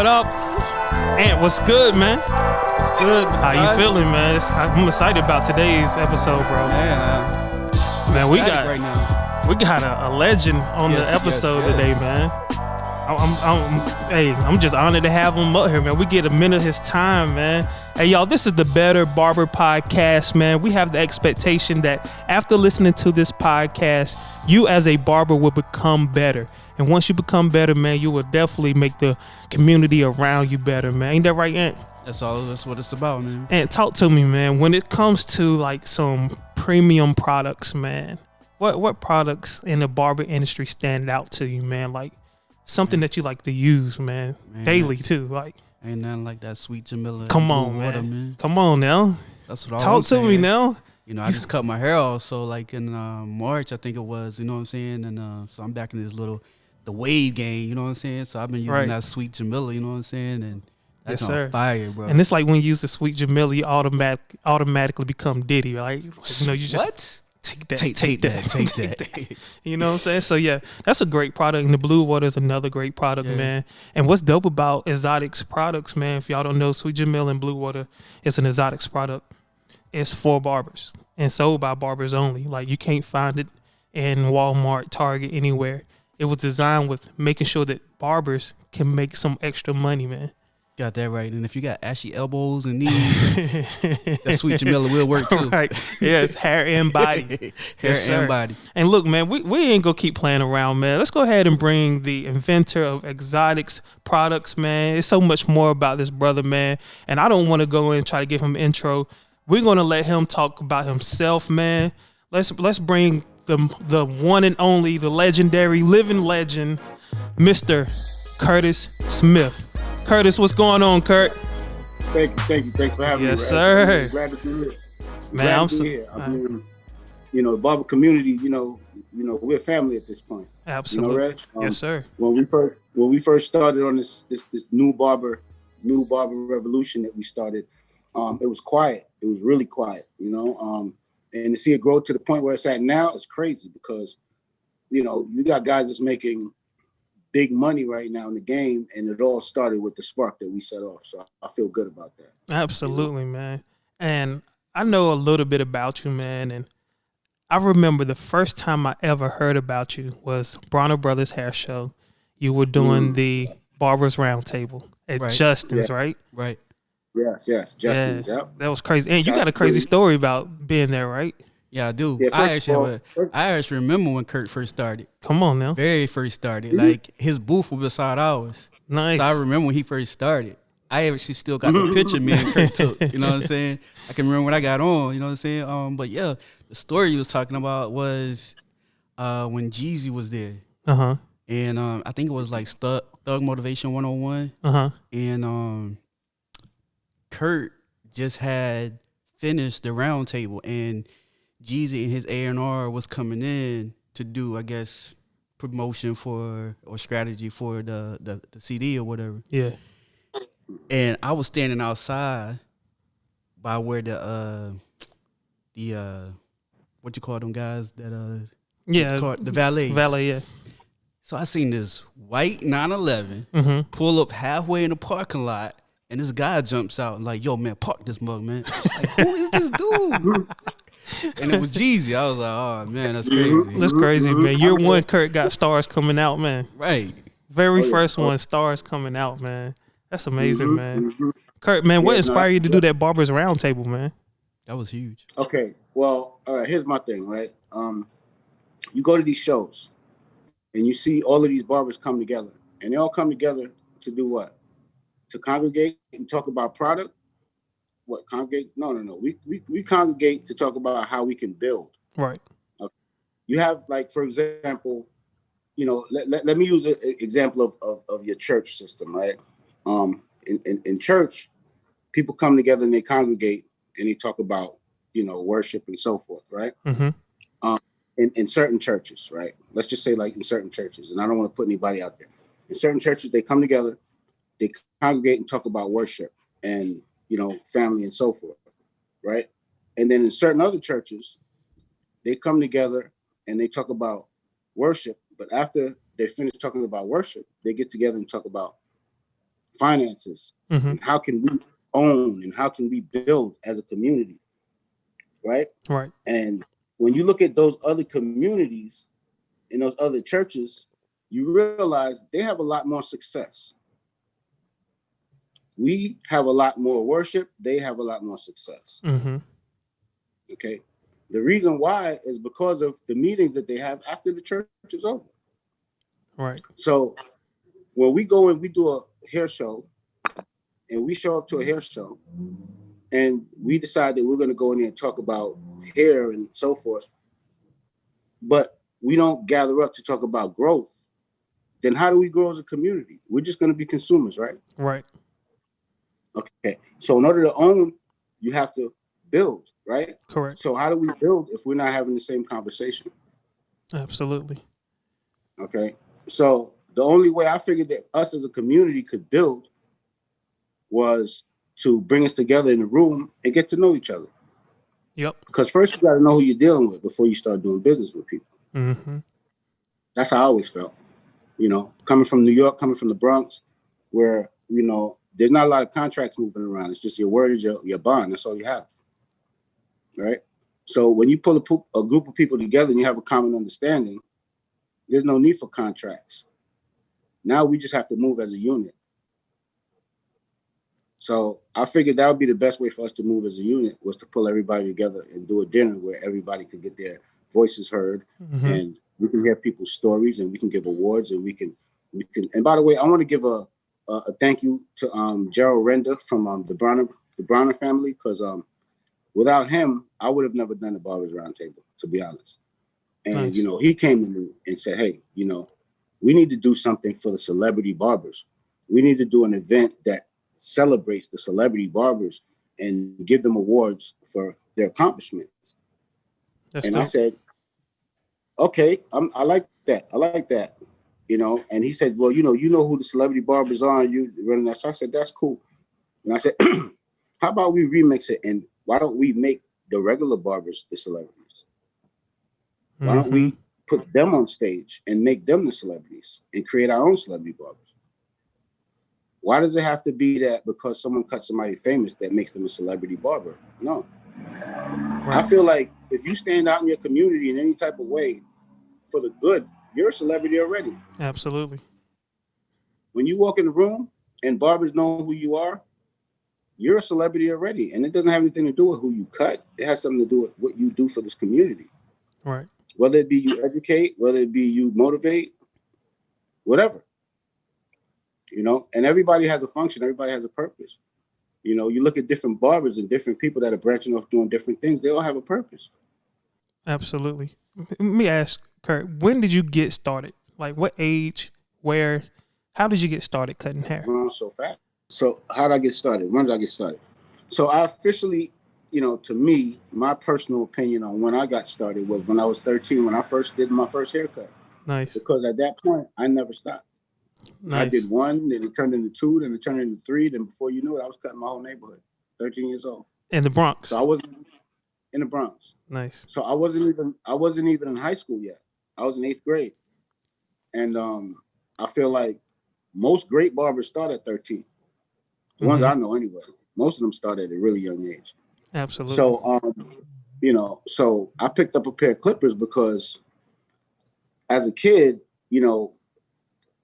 up? Ant, what's good, man? What's good? How you feeling, man? I'm excited about today's episode, bro. Man, we got right now. We got a legend on the episode today, man. I'm just honored to have him up here, man. We get a minute of his time, man. Hey, y'all, this is the Better Barber Podcast, man. We have the expectation that after listening to this podcast, you as a barber will become better. And once you become better, man, you will definitely make the community around you better, man. Ain't that right, Ant? That's what it's about, man. Ant, talk to me, man. When it comes to like some premium products, man, what products in the barber industry stand out to you, man? Like something that you like to use, man daily too. Like ain't nothing like that sweet Jamila. Come on, man. Come on now. That's what talk to me now. You know, I just cut my hair off, so like in March, I think it was. You know what I'm saying? And so I'm back in the wave game. You know what I'm saying? So I've been using that sweet Jamila. You know what I'm saying? And that's on fire, bro. And it's like when you use the sweet Jamila, you automatically become Diddy, right? Like, you know, you just what? Take that. Take that. You know what I'm saying? So yeah, that's a great product. And the Blue Water is another great product, man. And what's dope about Exotics products, man, if y'all don't know, Sweet Jamil and Blue Water is an Exotics product. It's for barbers and sold by barbers only. Like you can't find it in Walmart, Target, anywhere. It was designed with making sure that barbers can make some extra money, man. Got that right. And if you got ashy elbows and knees, that Sweet Jamila will work too. Right. Yeah, it's hair and body. and body. And look, man, we ain't gonna keep playing around, man. Let's go ahead and bring the inventor of Exotics products, man. There's so much more about this brother, man. And I don't want to go in and try to give him an intro. We're gonna let him talk about himself, man. Let's bring the one and only, the legendary living legend, Mr. Curtis Smith. Curtis, what's going on, Kurt? Thank you. Thanks for having me. Yes, sir. I'm glad to be here. Man, I'm here. I mean, the barber community, you know, we're a family at this point. Absolutely. You know, Reg? Yes, sir. When we first started on this new barber revolution that we started, it was quiet. It was really quiet, you know. And to see it grow to the point where it's at now, it's crazy because, you know, you got guys that's making big money right now in the game, and it all started with the spark that we set off. So I feel good about that. Absolutely, man. And I know a little bit about you, man. And I remember the first time I ever heard about you was Bronner Brothers Hair Show. You were doing the Barbers Roundtable at Justin's, right? Right. Yes, Justin's. Yeah, yep. That was crazy. And you got a crazy story about being there, right? Yeah, I do. Yeah, I actually remember when Kurt first started. Come on now. Very first started. Like his booth was beside ours. Nice. So I remember when he first started. I actually still got the picture me and Kurt took. You know what I'm saying? I can remember when I got on. You know what I'm saying? But yeah, the story you was talking about was when Jeezy was there. And I think it was like Thug Motivation 101. And Kurt just had finished the round table, and Jeezy and his A&R was coming in to do, I guess, promotion or strategy for the CD or whatever. Yeah. And I was standing outside by where the what you call them guys that the valets. Valet, yeah. So I seen this white 911 pull up halfway in the parking lot, and this guy jumps out and like, yo, man, park this mug, man. I was like, who is this dude? And it was Jeezy. I was like, oh, man, that's crazy. That's crazy, man. Year one, Kurt got stars coming out, man. Right. Very first one, stars coming out, man. That's amazing, man. Kurt, man, what inspired you to do that Barbers Roundtable, man? That was huge. Okay, well, here's my thing, right? You go to these shows, and you see all of these barbers come together, and they all come together to do what? To congregate and talk about product. What, congregate? No. We congregate to talk about how we can build. Right. Okay. You have, like, for example, you know, let me use an example of your church system, right? In church, people come together and they congregate and they talk about, you know, worship and so forth, right? In certain churches, right? Let's just say like in certain churches, and I don't want to put anybody out there. In certain churches, they come together, they congregate and talk about worship and, you know, family and so forth, right? And then in certain other churches, they come together and they talk about worship, but after they finish talking about worship, they get together and talk about finances, and how can we own and how can we build as a community, right? Right. And when you look at those other communities in those other churches, you realize they have a lot more success. We have a lot more worship. They have a lot more success. Okay. The reason why is because of the meetings that they have after the church is over. Right. So when we go and we do a hair show, and we show up to a hair show, and we decide that we're going to go in there and talk about hair and so forth, but we don't gather up to talk about growth, then how do we grow as a community? We're just going to be consumers, right? Right. Okay. So in order to own, you have to build, right? Correct. So how do we build if we're not having the same conversation? Absolutely. Okay. So the only way I figured that us as a community could build was to bring us together in a room and get to know each other. Yep. Because first you got to know who you're dealing with before you start doing business with people. That's how I always felt. You know, coming from New York, coming from the Bronx, where, you know, there's not a lot of contracts moving around. It's just your word is your bond. That's all you have. Right? So when you pull a group of people together and you have a common understanding, there's no need for contracts. Now we just have to move as a unit. So I figured that would be the best way for us to move as a unit, was to pull everybody together and do a dinner where everybody could get their voices heard, and we can hear people's stories, and we can give awards, and we can. And by the way, I want to give a thank you to Gerald Render from the Browner family, because without him, I would have never done the Barbers Roundtable, to be honest. And Nice. you know, he came to me and said, "Hey, you know, we need to do something for the celebrity barbers. We need to do an event that celebrates the celebrity barbers and give them awards for their accomplishments." That's and dope. I said, "Okay, I like that. I like that." You know, and he said, "Well, you know who the celebrity barbers are, and you running that." So I said, "That's cool." And I said, "How about we remix it, and why don't we make the regular barbers the celebrities? Why don't we put them on stage and make them the celebrities and create our own celebrity barbers? Why does it have to be that because someone cut somebody famous that makes them a celebrity barber? No." Right. I feel like if you stand out in your community in any type of way for the good, you're a celebrity already. Absolutely. When you walk in the room and barbers know who you are, you're a celebrity already. And it doesn't have anything to do with who you cut. It has something to do with what you do for this community. Right. Whether it be you educate, whether it be you motivate, whatever. You know, and everybody has a function. Everybody has a purpose. You know, you look at different barbers and different people that are branching off doing different things. They all have a purpose. Absolutely. Let me ask, Kurt, when did you get started? Like what age, where, how did you get started cutting hair? So fast. So how did I get started? When did I get started? So I officially, you know, to me, my personal opinion on when I got started was when I was 13, when I first did my first haircut. Nice. Because at that point, I never stopped. Nice. I did one, then it turned into two, then it turned into three. Then before you knew it, I was cutting my whole neighborhood, 13 years old. In the Bronx. So I wasn't in the Bronx. Nice. So I wasn't even in high school yet. I was in 8th grade. And I feel like most great barbers start at 13. The ones I know anyway. Most of them start at a really young age. Absolutely. So you know, so I picked up a pair of clippers because as a kid, you know,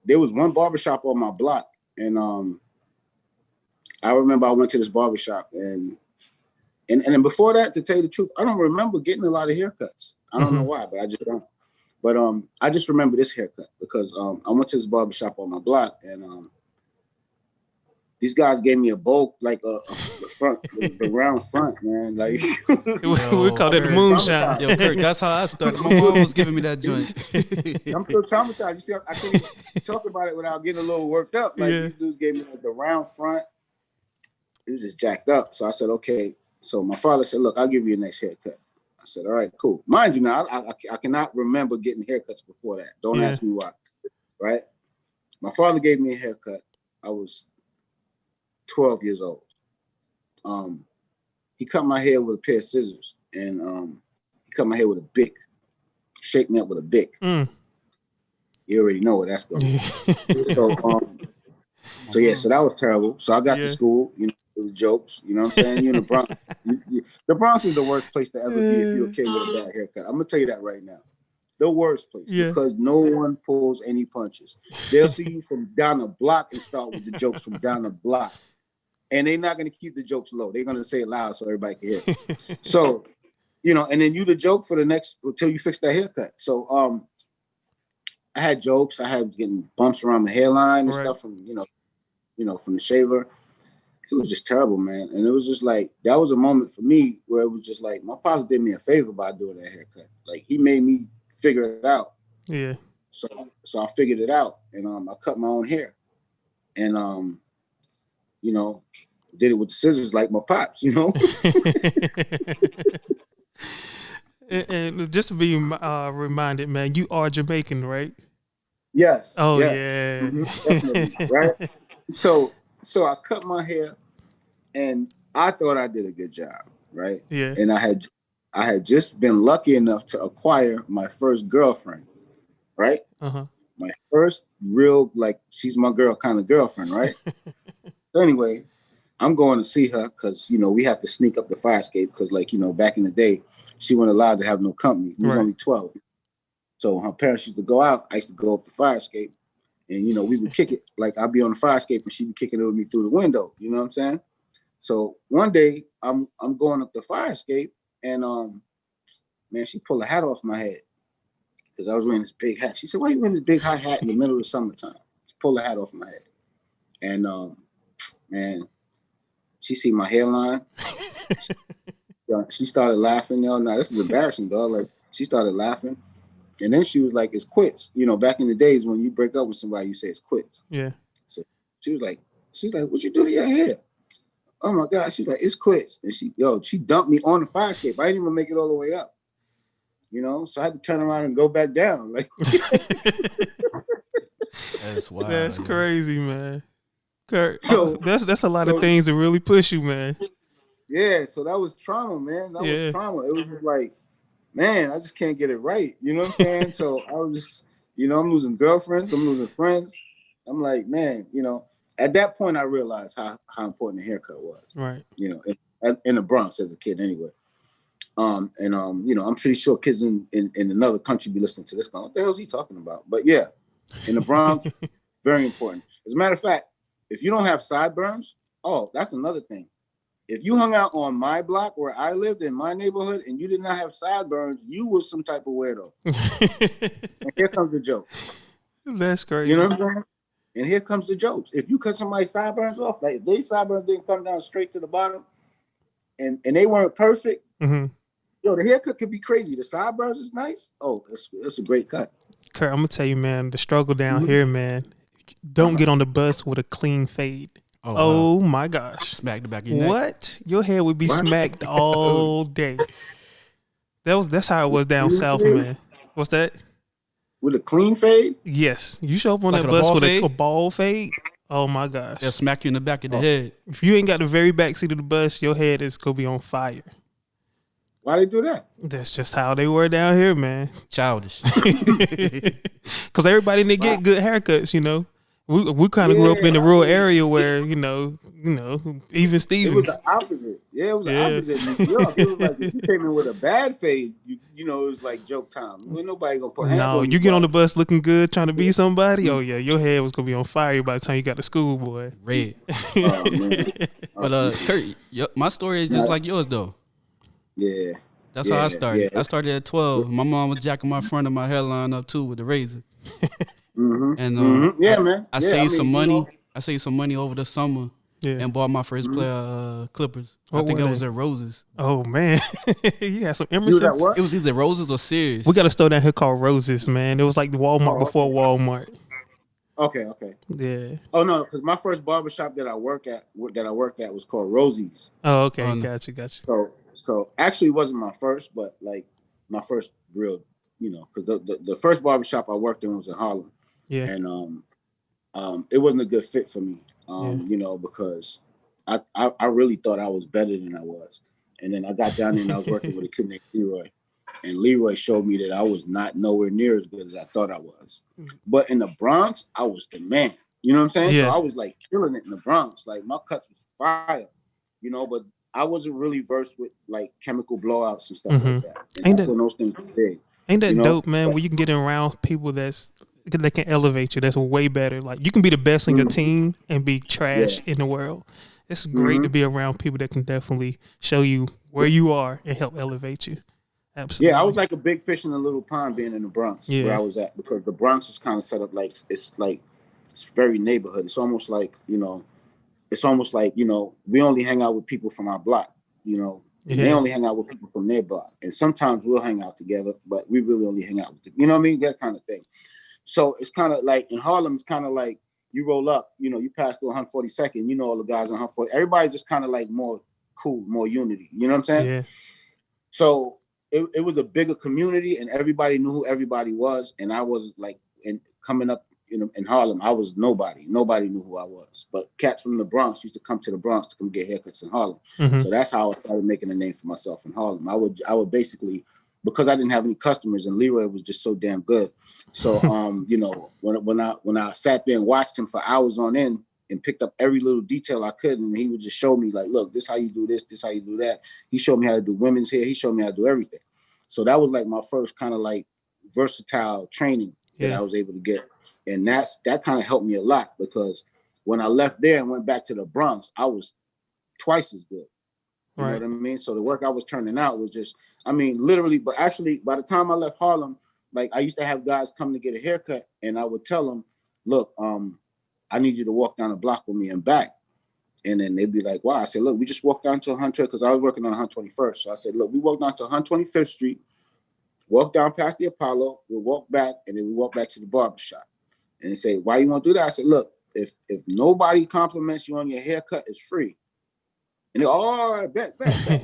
there was one barbershop on my block. And I remember I went to this barbershop and then before that, to tell you the truth, I don't remember getting a lot of haircuts. I don't know why, but I just don't. But I just remember this haircut because I went to this barbershop on my block and these guys gave me a bowl, like the front, the round front, man. Like we call it the moonshine. Yo, Kurt, that's how I started. My mom was giving me that joint. I'm still traumatized. You see, I can't even talk about it without getting a little worked up. Like these dudes gave me like the round front. It was just jacked up. So I said, okay. So my father said, look, I'll give you a next haircut. I said, all right, cool. Mind you now, I cannot remember getting haircuts before that. Don't ask me why, right? My father gave me a haircut. I was 12 years old. He cut my hair with a pair of scissors and he cut my hair with a Bic, shaped me up with a Bic. You already know where that's going. So yeah, so that was terrible. So I got to Yeah. school, you know, it was jokes. You know what I'm saying? You in the Bronx. The Bronx is the worst place to ever be if you're a kid with a bad haircut. I'm gonna tell you that right now. The worst place Yeah. because no one pulls any punches. They'll see you from down the block and start with the jokes from down the block. And they're not gonna keep the jokes low. They're gonna say it loud so everybody can hear. So, you know, and then you the joke for the next until you fix that haircut. So I had jokes. I had getting bumps around my hairline and stuff from, you know, from the shaver. It was just terrible, man. And it was just like, that was a moment for me where it was just like, my pops did me a favor by doing that haircut. Like, he made me figure it out. Yeah. So I figured it out, and I cut my own hair, and you know, did it with the scissors like my pops, you know. and just to be reminded, man, you are Jamaican, right? Yes. Oh yes. yeah. Definitely, right. So I cut my hair, and I thought I did a good job, right? Yeah. And I had just been lucky enough to acquire my first girlfriend, right? My first real, like, she's my girl kind of girlfriend, right? So anyway, I'm going to see her because, you know, we have to sneak up the fire escape because, like, you know, back in the day, she wasn't allowed to have no company. He was only 12. So her parents used to go out. I used to go up the fire escape, and, you know, we would kick it. Like, I'd be on the fire escape and she'd be kicking it with me through the window. You know what I'm saying? So one day I'm going up the fire escape, and man, she pulled a hat off my head because I was wearing this big hat. She said, "Why are you wearing this big hot hat in the middle of the summertime?" She pulled the hat off my head, and man, she see my hairline. She started laughing. Now this is embarrassing, dog. Like, she started laughing, and then she was like, "It's quits." You know, back in the days when you break up with somebody, you say it's quits. Yeah. So she's like, "What you do to your hair?" Oh my God, she's like, "It's quits." And she dumped me on the fire escape. I didn't even make it all the way up. You know, so I had to turn around and go back down. Like, that's wild. That's crazy, man. Kurt, so that's a lot of things that really push you, man. Yeah, so that was trauma, man. That was trauma. It was just like, man, I just can't get it right. You know what I'm saying? So I was just, you know, I'm losing girlfriends, I'm losing friends. I'm like, man, you know, at that point I realized how important a haircut was. Right. You know, in the Bronx as a kid anyway. You know, I'm pretty sure kids in another country be listening to this going, what the hell is he talking about? But yeah, in the Bronx, very important. As a matter of fact, if you don't have sideburns, that's another thing. If you hung out on my block where I lived in my neighborhood and you did not have sideburns, you was some type of weirdo. And here comes the joke. That's crazy. You know what I'm saying? And here comes the jokes. If you cut somebody's sideburns off, like if their sideburns didn't come down straight to the bottom and they weren't perfect, yo, the haircut could be crazy. The sideburns is nice. Oh, it's a great cut. Kurt, I'm gonna tell you, man, the struggle down here, man. Don't get on the bus with a clean fade. Oh wow. My gosh. Smack the back of your neck. What? Your hair would be smacked all day. That's how it was down south, man. What's that? With a clean fade? Yes. You show up on that bus with a ball fade. Oh my gosh. They'll smack you in the back of the head. If you ain't got the very back seat of the bus, your head is gonna be on fire. Why they do that? That's just how they were down here, man. Childish. Because everybody didn't get good haircuts, you know. We kind of grew up in a rural area where, you know, even Stevens. It was the opposite. Yeah, it was the opposite. In New York, it was like if you came in with a bad fade, you know, it was like joke time. Ain't nobody gonna put hands on you. No, you get on the bus looking good, trying to be somebody. Oh yeah, your head was gonna be on fire by the time you got to school, boy. Red. But Kurt, my story is just like yours though. Yeah. That's how I started. Yeah. I started at 12. My mom was jacking my front of my hairline up too with a razor. And yeah, man. I saved some money. You know, I saved some money over the summer and bought my first pair of clippers. I think it was at Roses. Oh man, you had some Emersons. It was either Roses or Sears. We got a store down here called Roses, man. It was like the Walmart before Walmart. Okay. Yeah. Oh no, because my first barbershop that I worked at was called Rosie's. Oh, okay. Gotcha. So actually, it wasn't my first, but like my first real, you know, because the first barbershop I worked in was in Harlem. Yeah. And it wasn't a good fit for me, you know, because I really thought I was better than I was. And then I got down there and I was working with a kid named Leroy. And Leroy showed me that I was not nowhere near as good as I thought I was. But in the Bronx, I was the man. You know what I'm saying? So Yeah. I was like killing it in the Bronx. Like my cuts was fire, but I wasn't really versed with like chemical blowouts and stuff like that. And Ain't that's that when those things were big. ain't that dope, man? So, Where you can get around people that can elevate you. That's way better. Like you can be the best in your team and be trash in the world. It's great to be around people that can definitely show you where you are and help elevate you. Absolutely. Yeah, I was like a big fish in a little pond being in the Bronx where I was at, because the Bronx is kind of set up like it's very neighborhood. It's almost like, we only hang out with people from our block, and they only hang out with people from their block. And sometimes we'll hang out together, but we really only hang out with you know what I mean? That kind of thing. So it's kind of like in Harlem, it's kind of like you roll up, you pass through 142nd, all the guys on 140. Everybody's just kind of like more cool, more unity. You know what I'm saying? Yeah. So it was a bigger community, and everybody knew who everybody was. And I was like, coming up in Harlem, I was nobody. Nobody knew who I was. But cats from the Bronx used to come to the Bronx to come get haircuts in Harlem. So that's how I started making a name for myself in Harlem. I would basically, because I didn't have any customers, and Leroy was just so damn good. So when I sat there and watched him for hours on end and picked up every little detail I could, and he would just show me like, look, this how you do this how you do that. He showed me how to do women's hair. He showed me how to do everything. So that was like my first kind of like versatile training that I was able to get. And that kind of helped me a lot, because when I left there and went back to the Bronx, I was twice as good. You know what I mean? So the work I was turning out was just, literally, but actually by the time I left Harlem, like I used to have guys come to get a haircut, and I would tell them, look, I need you to walk down the block with me and back. And then they'd be like, wow. I said, look, we just walked down to 100, because I was working on 121st. So I said, look, we walked down to 125th Street, walk down past the Apollo, we'll walk back, and then we walk back to the barber shop. And they say, why you want to do that? I said, look, if nobody compliments you on your haircut, it's free. And they, all right, bet.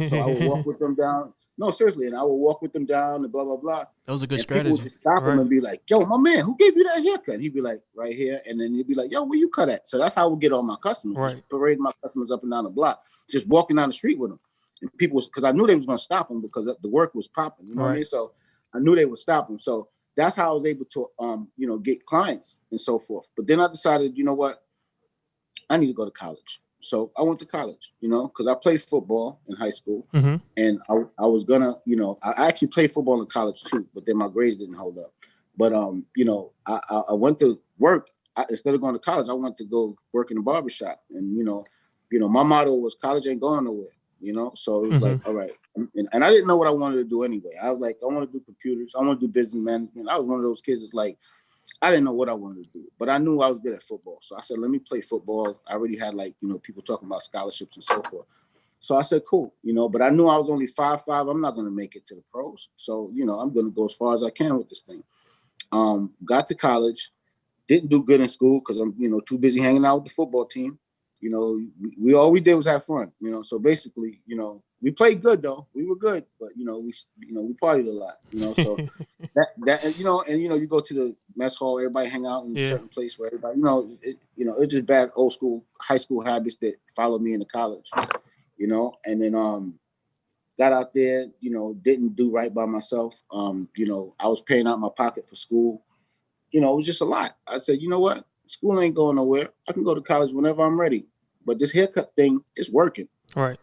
So I would walk with them down. No, seriously. And I would walk with them down and blah, blah, blah. That was a good and strategy. People would just stop him and be like, yo, my man, who gave you that haircut? And he'd be like, right here. And then he'd be like, yo, where you cut at? So that's how I would get all my customers. Just parading my customers up and down the block, just walking down the street with them. And people, because I knew they was going to stop them, because the work was popping. You know what I mean? So I knew they would stop them. So that's how I was able to, get clients and so forth. But then I decided, you know what? I need to go to college. So I went to college, because I played football in high school, and I was gonna, I actually played football in college too, but then my grades didn't hold up. But I went to work. Instead of going to college, I went to go work in a barbershop, and my motto was college ain't going nowhere. So it was like, all right, and I didn't know what I wanted to do anyway. I was like, I want to do computers, I want to do business management. I was one of those kids that's like, I didn't know what I wanted to do, but I knew I was good at football. So I said, let me play football. I already had people talking about scholarships and so forth. So I said, cool, but I knew I was only 5'5". I'm not going to make it to the pros. So, I'm going to go as far as I can with this thing. Got to college, didn't do good in school because I'm, too busy hanging out with the football team. We all we did was have fun, So basically, we played good though. We were good, but we partied a lot, So that and you go to the mess hall, everybody hang out in a certain place where everybody, it's just bad old school high school habits that followed me into college, and then got out there, didn't do right by myself. I was paying out my pocket for school. It was just a lot. I said, you know what? School ain't going nowhere. I can go to college whenever I'm ready. But this haircut thing is working. Right.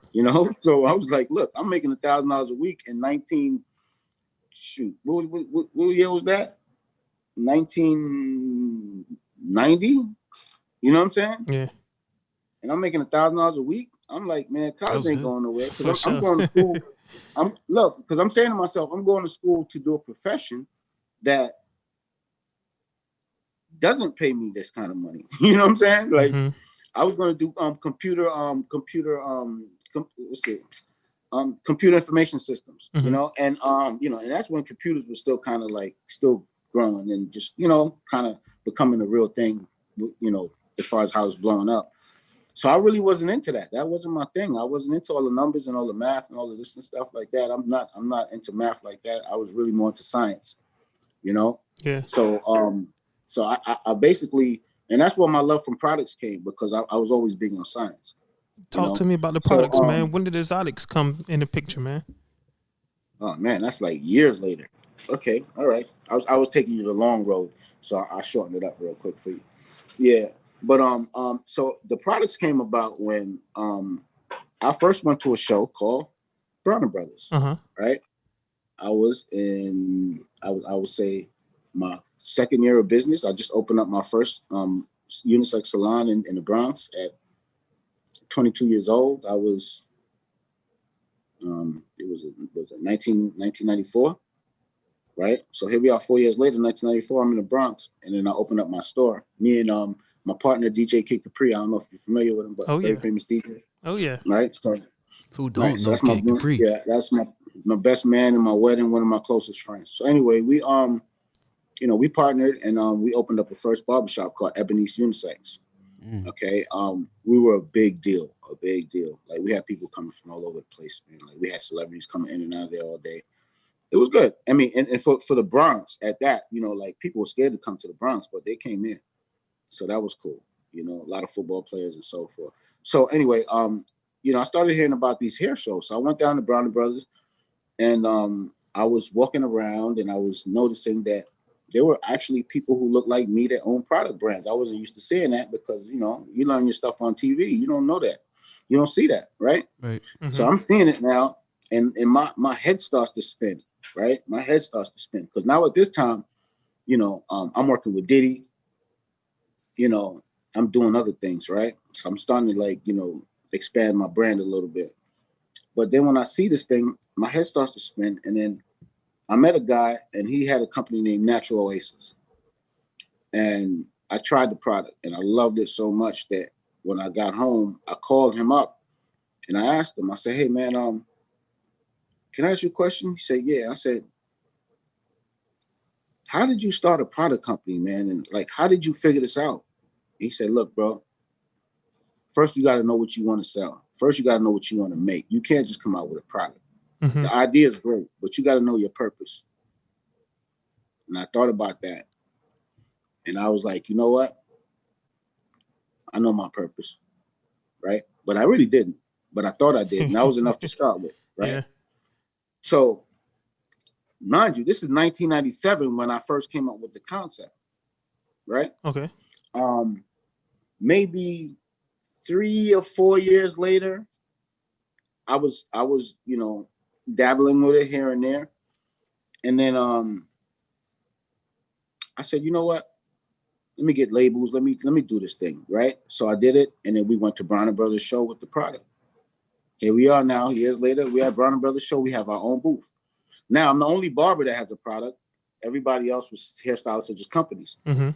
So I was like, look, I'm making $1,000 a week in what year was that? 1990. You know what I'm saying? Yeah. And I'm making $1,000 a week. I'm like, man, college ain't going nowhere. Because I'm going to school. Because I'm saying to myself, I'm going to school to do a profession that doesn't pay me this kind of money. You know what I'm saying? Like I was going to do computer information systems, and and that's when computers were still kind of like still growing and just kind of becoming a real thing, as far as how it's blowing up. So I really wasn't into that. That wasn't my thing. I wasn't into all the numbers and all the math and all of this and stuff like that. I'm not into math like that. I was really more into science, Yeah. So I basically, and that's where my love from products came, because I was always big on science. Talk to me about the products, man. When did exotics come in the picture, man? Oh man, that's like years later. Okay, all right. I was taking you the long road, so I shortened it up real quick for you. Yeah. But so the products came about when I first went to a show called Browner Brothers, right? I was in, I would say, my second year of business. I just opened up my first unisex salon in the Bronx at 22 years old. I was, it was 1994, right? So here we are 4 years later, 1994, I'm in the Bronx, and then I opened up my store. Me and my partner, DJ Kid Capri, I don't know if you're familiar with him, but very famous DJ. Oh, yeah. Right? So, who don't so know that's my, Kid Capri? yeah, that's my best man in my wedding, one of my closest friends. So anyway, we we partnered and we opened up a first barbershop called Ebony's Unisex. Okay. We were a big deal. Like we had people coming from all over the place, man. Like we had celebrities coming in and out of there all day. It was good. I mean, and for the Bronx at that, like people were scared to come to the Bronx, but they came in. So that was cool. A lot of football players and so forth. So anyway, I started hearing about these hair shows. So I went down to Browner Brothers and I was walking around and I was noticing that there were actually people who looked like me that own product brands. I wasn't used to seeing that because, you learn your stuff on TV. You don't know that. You don't see that, right? Right. Mm-hmm. So I'm seeing it now and my head starts to spin, right? My head starts to spin because now at this time, I'm working with Diddy. I'm doing other things, right? So I'm starting to expand my brand a little bit. But then when I see this thing, my head starts to spin. And then I met a guy and he had a company named Natural Oasis. And I tried the product and I loved it so much that when I got home, I called him up and I asked him, I said, hey man, can I ask you a question? He said, yeah. I said, how did you start a product company, man? And how did you figure this out? He said, look, bro, first you got to know what you want to sell. First, you got to know what you want to make. You can't just come out with a product. Mm-hmm. The idea is great, but you got to know your purpose. And I thought about that. And I was like, you know what? I know my purpose, right? But I really didn't. But I thought I did. And that was enough to start with, right? Yeah. So, mind you, this is 1997 when I first came up with the concept, right? Okay. Maybe 3 or 4 years later, I was, dabbling with it here and there. And then I said, you know what? Let me get labels. Let me do this thing, right? So I did it, and then we went to Browner Brothers show with the product. Here we are now, years later. We have Browner Brothers show. We have our own booth. Now, I'm the only barber that has a product. Everybody else was hairstylists or just companies. Mm-hmm.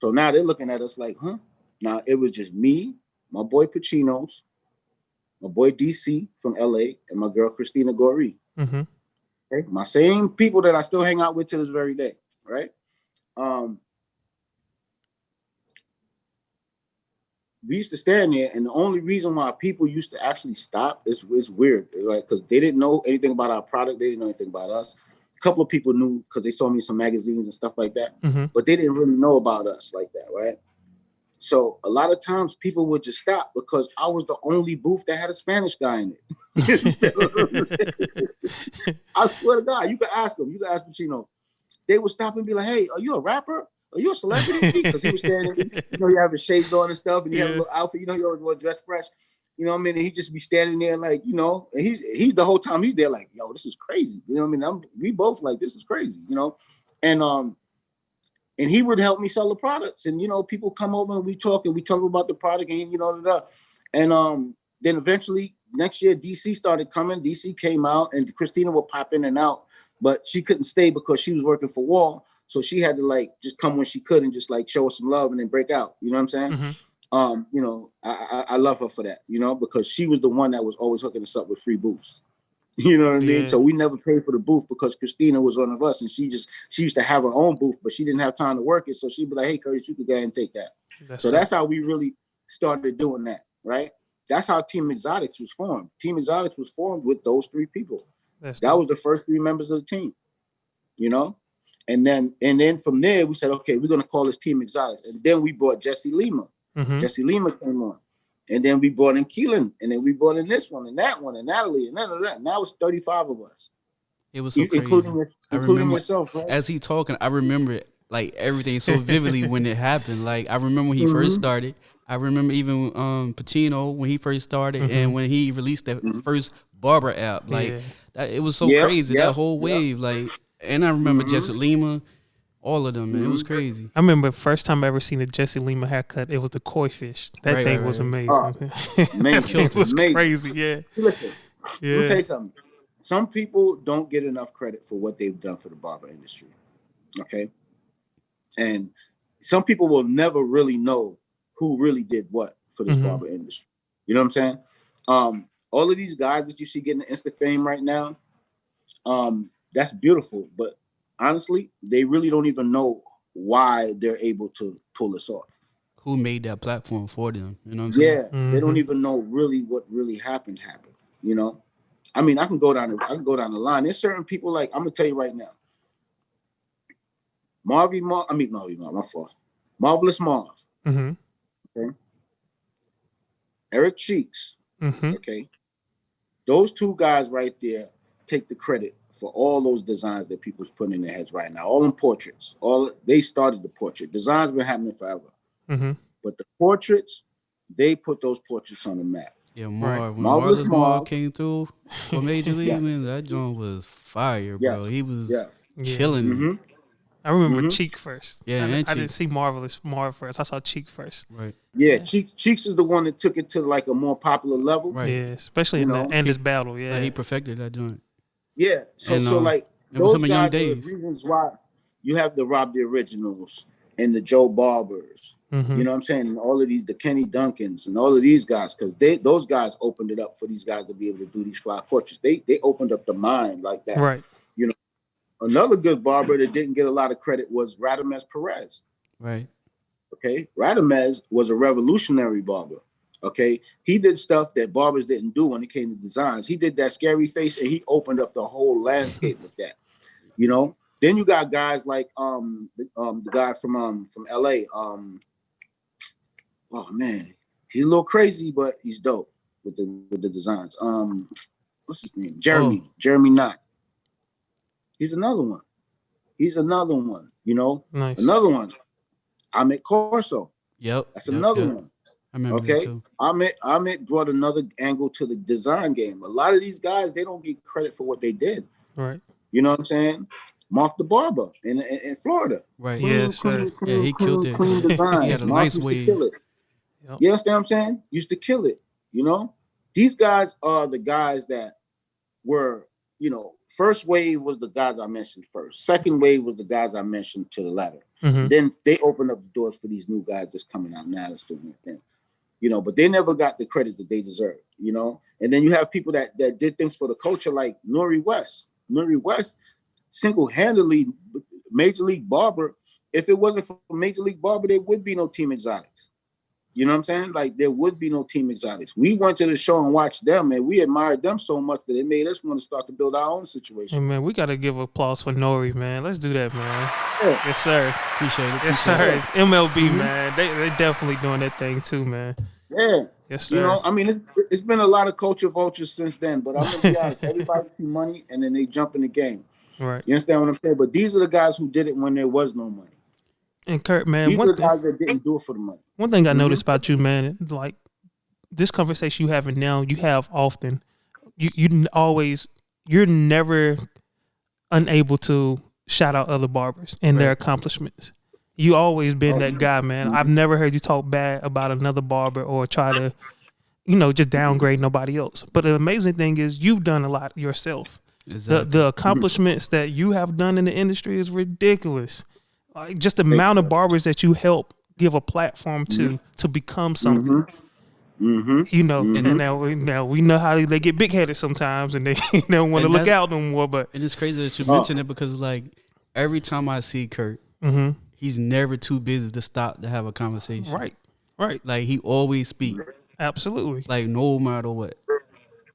So now they're looking at us like, huh? Now, it was just me, my boy Pacino's, my boy DC from LA, and my girl Christina Goree. Mm-hmm. Okay? My same people that I still hang out with to this very day, right? We used to stand there, and the only reason why people used to actually stop is weird, right? Because they didn't know anything about our product. They didn't know anything about us. A couple of people knew because they saw me in some magazines and stuff like that, mm-hmm. but they didn't really know about us like that, right? So a lot of times people would just stop because I was the only booth that had a Spanish guy in it. I swear to God, you could ask them. You could ask Pacino. They would stop and be like, hey, are you a rapper? Are you a celebrity? Because he was standing, he have his shades on and stuff, and he had a little outfit, he always wore dress fresh. You know what I mean? And he just be standing there like, and he's the whole time he's there like, yo, this is crazy. You know what I mean? We both like, this is crazy, And he would help me sell the products. And, people come over and we talk about the product and, and then eventually next year, DC started coming. DC came out and Christina would pop in and out, but she couldn't stay because she was working for Wall. So she had to just come when she could and just show us some love and then break out. You know what I'm saying? Mm-hmm. I love her for that, because she was the one that was always hooking us up with free booths. You know what I mean? So we never paid for the booth because Christina was one of us, and she used to have her own booth, but she didn't have time to work it. So she'd be like, "Hey, Curtis, you could go ahead and take that." That's how we really started doing that, right? That's how Team Exotics was formed. Team Exotics was formed with those 3 people. That was the first 3 members of the team, And then from there we said, okay, we're gonna call this Team Exotics, and then we brought Jesse Lima. Mm-hmm. Jesse Lima came on. And then we brought in Keelan, and then we brought in this one, and that one, and Natalie, and that. Now it's 35 of us. It was so crazy. Including yourself, right? As he talking, I remember like everything so vividly when it happened. Like I remember when he first started. I remember even Pacino when he first started, and when he released that first Barber app. Like that, it was so crazy. That whole wave. Like, and I remember Jesse Lima, all of them, man. It was crazy. I remember first time I ever seen a Jesse Lima haircut. It was the koi fish. That thing was amazing. It was crazy. Yeah. Listen, let me tell you something. Some people don't get enough credit for what they've done for the barber industry. Okay, and some people will never really know who really did what for this barber industry. You know what I'm saying? All of these guys that you see getting the Insta fame right now, that's beautiful. But honestly, they really don't even know why they're able to pull this off. Who made that platform for them? You know what I'm saying? Yeah, they don't even know really what really happened. You know, I mean, I can go down the line. There's certain people like I'm gonna tell you right now. Marvy Marv, my fault. Marvelous Marv. Okay. Eric Cheeks. Okay. Those two guys right there take the credit for all those designs that people's putting in their heads right now. All in portraits. They started the portrait. Designs been happening forever. But the portraits, they put those portraits on the map. Yeah, when Marvelous Marv came through for Major League, man, that joint was fire, bro. He was killing it. I remember Cheek first. Yeah, I didn't see Marvelous Marv first. I saw Cheek first. Right. Yeah, Cheeks is the one that took it to like a more popular level. Right. Yeah, especially in the Andis battle. Yeah, he perfected that joint. Yeah. So like those guys are the reasons why you have the Rob the Originals and the Joe Barbers. You know what I'm saying? And all of these, the Kenny Duncans and all of these guys, because those guys opened it up for these guys to be able to do these fly portraits. They opened up the mind like that. Right. You know. Another good barber that didn't get a lot of credit was Radamez Perez. Right. Okay. Radamez was a revolutionary barber. Okay. He did stuff that barbers didn't do when it came to designs. He did that scary face and he opened up the whole landscape with that. You know? Then you got guys like the guy from LA. Oh man. He's a little crazy, but he's dope with the designs. What's his name? Jeremy Knott. He's another one. You know, nice. Another one. Amit Corso. Yep. That's another one. I remember that too. Amit brought another angle to the design game. A lot of these guys, they don't get credit for what they did. Right. You know what I'm saying? Mark the Barber in Florida. Right. Clean, he killed it. Clean designs. He had a nice way. Yep. You understand what I'm saying? Used to kill it. You know, these guys are the guys that were. You know, first wave was the guys I mentioned first. Second wave was the guys I mentioned to the latter. Then they opened up the doors for these new guys that's coming out now that's doing their thing. You know, but they never got the credit that they deserve, you know? And then you have people that did things for the culture like Nori West. Nori West single-handedly Major League Barber. If it wasn't for Major League Barber, there would be no Team Exotics. You know what I'm saying? Like, there would be no Team Exotics. We went to the show and watched them, and we admired them so much that it made us want to start to build our own situation. Hey, man, we got to give applause for Nori, man. Let's do that, man. Yeah. Yes, sir. Appreciate it. Yes, sir. MLB, man. They definitely doing that thing, too, man. Yeah. Yes, sir. You know, I mean, it's been a lot of culture vultures since then, but I'm going to be honest. Everybody see money, and then they jump in the game. Right. You understand what I'm saying? But these are the guys who did it when there was no money. And Kurt, man, these are the guys that didn't do it for the money. One thing I noticed about you, man, like this conversation you having now, you have often. You're never unable to shout out other barbers and their accomplishments. You always been that guy, man. I've never heard you talk bad about another barber or try to, just downgrade nobody else. But the amazing thing is you've done a lot yourself. Exactly. The accomplishments that you have done in the industry is ridiculous. Like just the amount of barbers that you help give a platform to become something. And now we know how they get big headed sometimes, and they don't want to look out no more. But it's crazy that you mention it because like every time I see Kurt, he's never too busy to stop to have a conversation. Right. Like he always speak. Absolutely. Like no matter what.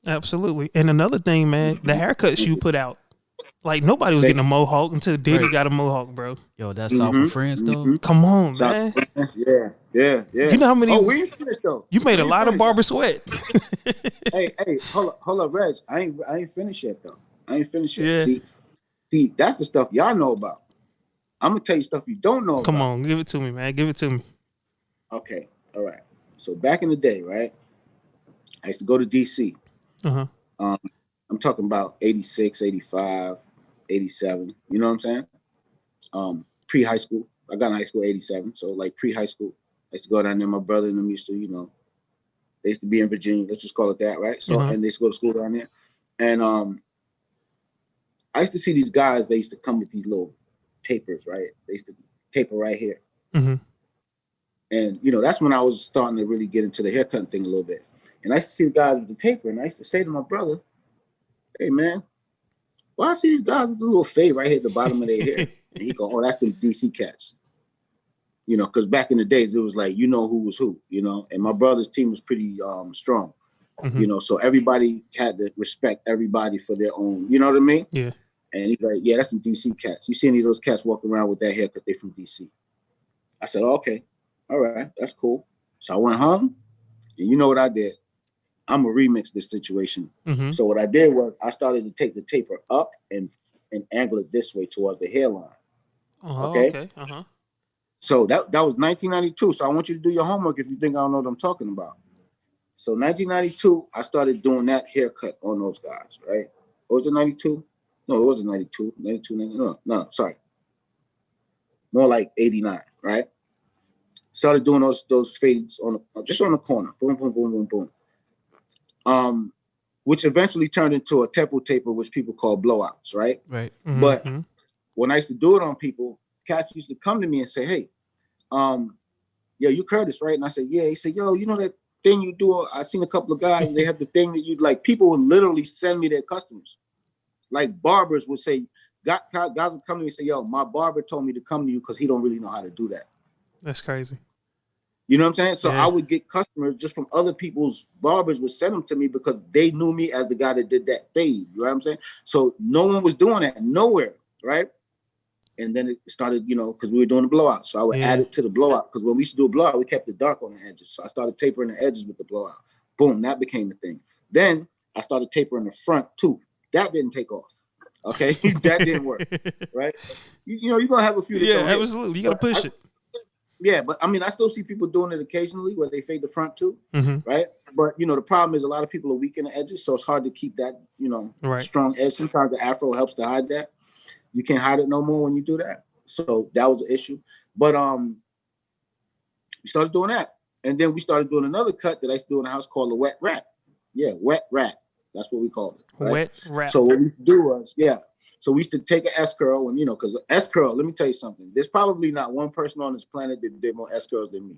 Absolutely. And another thing, man, the haircuts you put out. Like nobody was getting a mohawk until Diddy got a mohawk, bro. Yo, that's South of France though. Come on, man. Yeah. You know how many? Oh, we ain't finished though. You made a lot of barber sweat. hey, hold up, Reg. I ain't finished yet though. I ain't finished yet. See, that's the stuff y'all know about. I'm gonna tell you stuff you don't know Come about. on, give it to me, man. Give it to me. Okay, all right. So back in the day, right? I used to go to DC. Uh-huh. I'm talking about 86, 85, 87. You know what I'm saying? Pre-high school. I got in high school 87. So like pre-high school. I used to go down there. My brother and them used to, they used to be in Virginia. Let's just call it that, right? So and they used to go to school down there. And I used to see these guys, they used to come with these little tapers, right? They used to taper right here. Mm-hmm. And that's when I was starting to really get into the haircut thing a little bit. And I used to see the guys with the taper, and I used to say to my brother, "Hey man, why I see these guys with the little fade right here at the bottom of their hair?" And he go, "Oh, that's the DC cats." Because back in the days it was like who was who, and my brother's team was pretty strong, so everybody had to respect everybody for their own, you know what I mean? Yeah. And he's like, "Yeah, that's some DC cats. You see any of those cats walking around with that haircut? They from DC." I said, "Okay, all right, that's cool." So I went home, and you know what I did? I'm gonna remix this situation. Mm-hmm. So what I did was I started to take the taper up and angle it this way towards the hairline. Okay. Uh-huh. So that was 1992. So I want you to do your homework if you think I don't know what I'm talking about. So 1992, I started doing that haircut on those guys, right? Or was it 92? No, it wasn't 92. 92, 90, no, sorry. More like 89, right? Started doing those fades just on the corner. Boom, boom, boom, boom, boom. Which eventually turned into a tempo taper, which people call blowouts, right? Right. Mm-hmm. But when I used to do it on people, cats used to come to me and say, "Hey, yo, you Curtis, right?" And I said, "Yeah." He said, "Yo, you know that thing you do? I seen a couple of guys, they have the thing that you like." People would literally send me their customers. Like barbers would say, guys would come to me and say, "Yo, my barber told me to come to you because he don't really know how to do that." That's crazy. You know what I'm saying? So Yeah. I would get customers just from other people's barbers would send them to me because they knew me as the guy that did that fade. You know what I'm saying? So no one was doing that nowhere, right? And then it started, because we were doing the blowout. So I would add it to the blowout because when we used to do a blowout, we kept it dark on the edges. So I started tapering the edges with the blowout. Boom, that became a thing. Then I started tapering the front too. That didn't take off. Okay, that didn't work, right? You're gonna have a few. Yeah, absolutely. You gotta push it. Yeah, but I mean, I still see people doing it occasionally where they fade the front too, right? But the problem is a lot of people are weak in the edges, so it's hard to keep that strong edge. Sometimes the afro helps to hide that. You can't hide it no more when you do that. So that was an issue. But we started doing that, and then we started doing another cut that I used to do in the house called the wet wrap. Yeah, wet wrap. That's what we called it. Right? Wet wrap. So what we used to do was, so we used to take an S curl, and because S curl. Let me tell you something. There's probably not one person on this planet that did more S curls than me.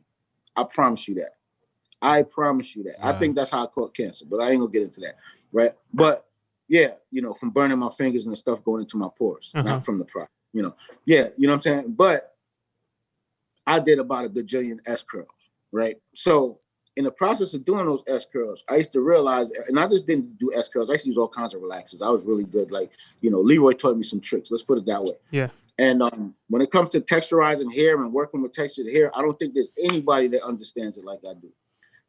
I promise you that. I promise you that. Wow. I think that's how I caught cancer, but I ain't gonna get into that, right? But yeah, from burning my fingers and the stuff going into my pores, not from the product. Yeah, you know what I'm saying. But I did about a gajillion S curls, right? So in the process of doing those S curls, I used to realize, and I just didn't do S curls. I used to use all kinds of relaxers. I was really good. Like, Leroy taught me some tricks. Let's put it that way. Yeah. And when it comes to texturizing hair and working with textured hair, I don't think there's anybody that understands it like I do,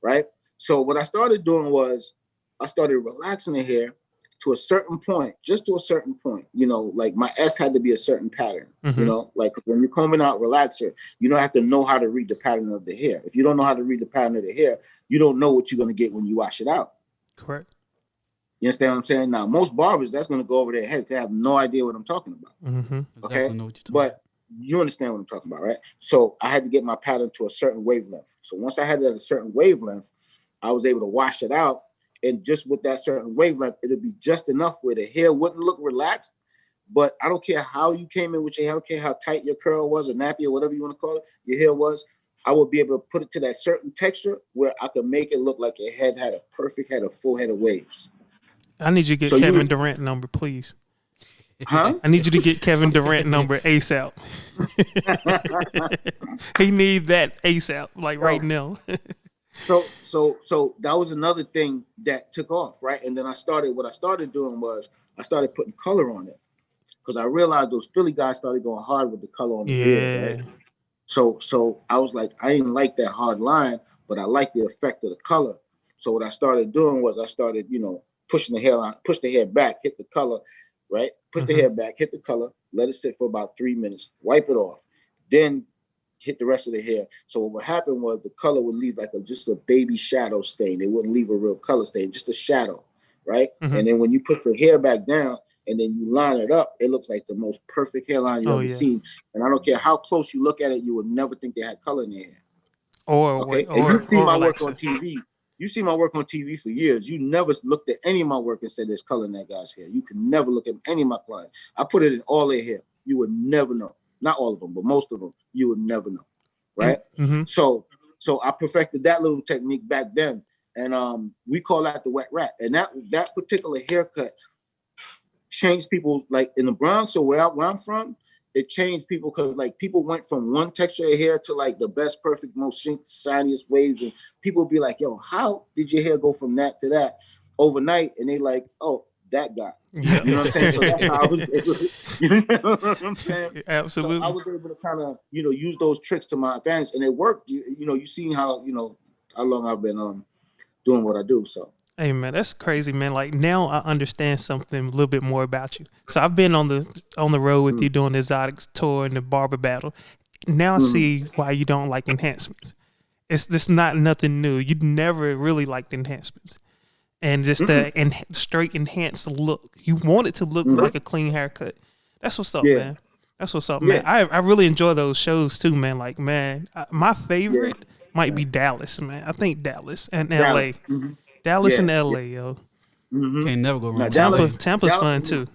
right? So what I started doing was I started relaxing the hair to a certain point, just to a certain point. Like my S had to be a certain pattern. Like when you're combing out relaxer, you don't have to know how to read the pattern of the hair. If you don't know how to read the pattern of the hair, you don't know what you're going to get when you wash it out. Correct. You understand what I'm saying? Now, most barbers, that's going to go over their head. They have no idea what I'm talking about. Okay, exactly know what you're but you understand what I'm talking about, right? So I had to get my pattern to a certain wavelength. So once I had it at a certain wavelength, I was able to wash it out. And just with that certain wavelength, it'll be just enough where the hair wouldn't look relaxed. But I don't care how you came in with your hair, I don't care how tight your curl was or nappy or whatever you want to call it, your hair was. I would be able to put it to that certain texture where I could make it look like your head had a full head of waves. I need you to get Kevin Durant number, please. Huh? I need you to get Kevin Durant number ASAP. He need that ASAP, like right now. So that was another thing that took off, right? And then what I started doing was I started putting color on it because I realized those Philly guys started going hard with the color on the beard, right? So I was like, I didn't like that hard line, but I like the effect of the color. So what I started doing was I started, pushing the hair back, hit the color, right? push the hair back, hit the color, let it sit for about 3 minutes, wipe it off, then hit the rest of the hair. So what would happen was the color would leave like just a baby shadow stain. It wouldn't leave a real color stain, just a shadow, right? And then when you put the hair back down and then you line it up, it looks like the most perfect hairline you've ever seen. And I don't care how close you look at it, you would never think they had color in their hair. And you've seen my work on TV. You see my work on TV for years. You never looked at any of my work and said there's color in that guy's hair. You can never look at any of my clients. I put it in all their hair. You would never know. Not all of them, but most of them, you would never know, right? So I perfected that little technique back then, and we call that the wet rat. And that particular haircut changed people, like in the Bronx or where I'm from. It changed people because like people went from one texture of hair to like the best, perfect, most shiniest waves, and people would be like, "Yo, how did your hair go from that to that overnight?" And they like, "Oh, that guy." Yeah. You know what I'm saying? So that's how I was able to, you know what I'm saying? Absolutely. So I was able to kind of, use those tricks to my advantage, and it worked. You seen how, how long I've been doing what I do. So. Hey man, that's crazy, man. Like now I understand something a little bit more about you. So I've been on the road with you doing the Exotics tour and the barber battle. Now I see why you don't like enhancements. It's just not nothing new. You never really liked enhancements. And just the straight enhanced look. You want it to look like a clean haircut. That's what's up, man. That's what's up, man. I really enjoy those shows too, man. Like, man, my favorite might be Dallas, man. I think Dallas and LA. Dallas and LA, yo. Can't never go wrong. Tampa's Dallas fun too.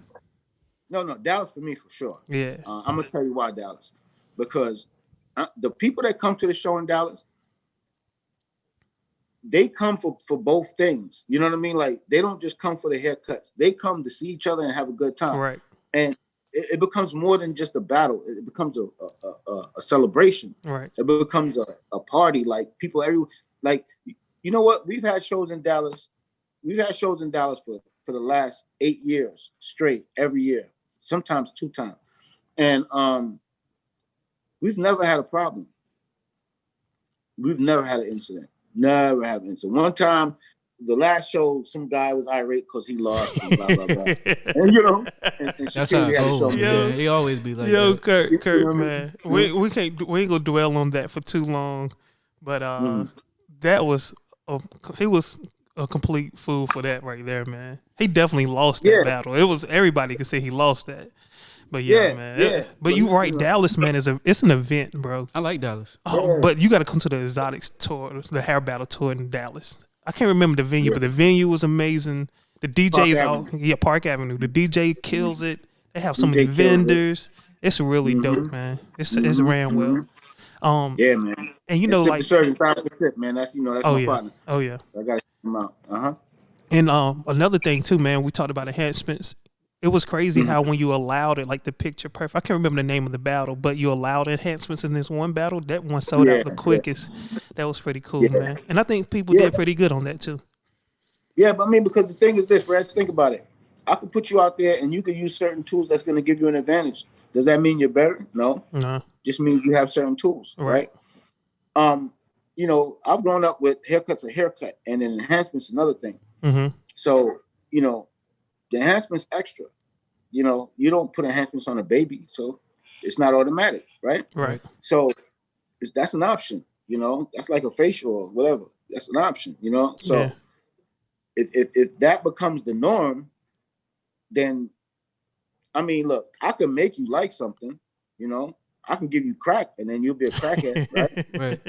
No, Dallas for me for sure. Yeah. I'm gonna tell you why Dallas, because the people that come to the show in Dallas, they come for both things. You know what I mean? Like they don't just come for the haircuts. They come to see each other and have a good time. Right. And it becomes more than just a battle. It becomes a celebration. Right. It becomes a party. Like people, you know what? We've had shows in Dallas. We've had shows in Dallas for the last 8 years straight, every year, sometimes 2 times. And we've never had a problem. We've never had an incident. Never had an incident. One time, the last show, some guy was irate because he lost and blah, blah, blah. And, and that's how it goes. Yeah, he always be like that. Kurt, man. We ain't gonna dwell on that for too long. But that was he was a complete fool for that right there, man. He definitely lost that battle. It was everybody could say he lost that. But man. But you right, Dallas, man, it's an event, bro. I like Dallas. But you got to come to the Exotics tour, the hair battle tour in Dallas. I can't remember the venue, but the venue was amazing. The DJ Park Avenue. The DJ kills it. They have so many vendors. It's really dope, man. It's ran well. Yeah, man. And like serving 5%, man. That's that's my partner. Oh yeah. I gotta check him out. And another thing too, man. We talked about enhancements. It was crazy how when you allowed it, like the picture perfect. I can't remember the name of the battle, but you allowed enhancements in this one battle. That one sold out the quickest. That was pretty cool, man. And I think people did pretty good on that too. Yeah, but I mean, because the thing is this, Reg, think about it. I could put you out there and you can use certain tools that's going to give you an advantage. Does that mean you're better? No. Just means you have certain tools, right? I've grown up with haircut's a haircut, and then enhancements another thing. So, the enhancements extra. You don't put enhancements on a baby, so it's not automatic, right? Right. So that's an option. That's like a facial or whatever. That's an option. So if that becomes the norm, then I mean, look, I can make you like something. I can give you crack, and then you'll be a crackhead, right? Right.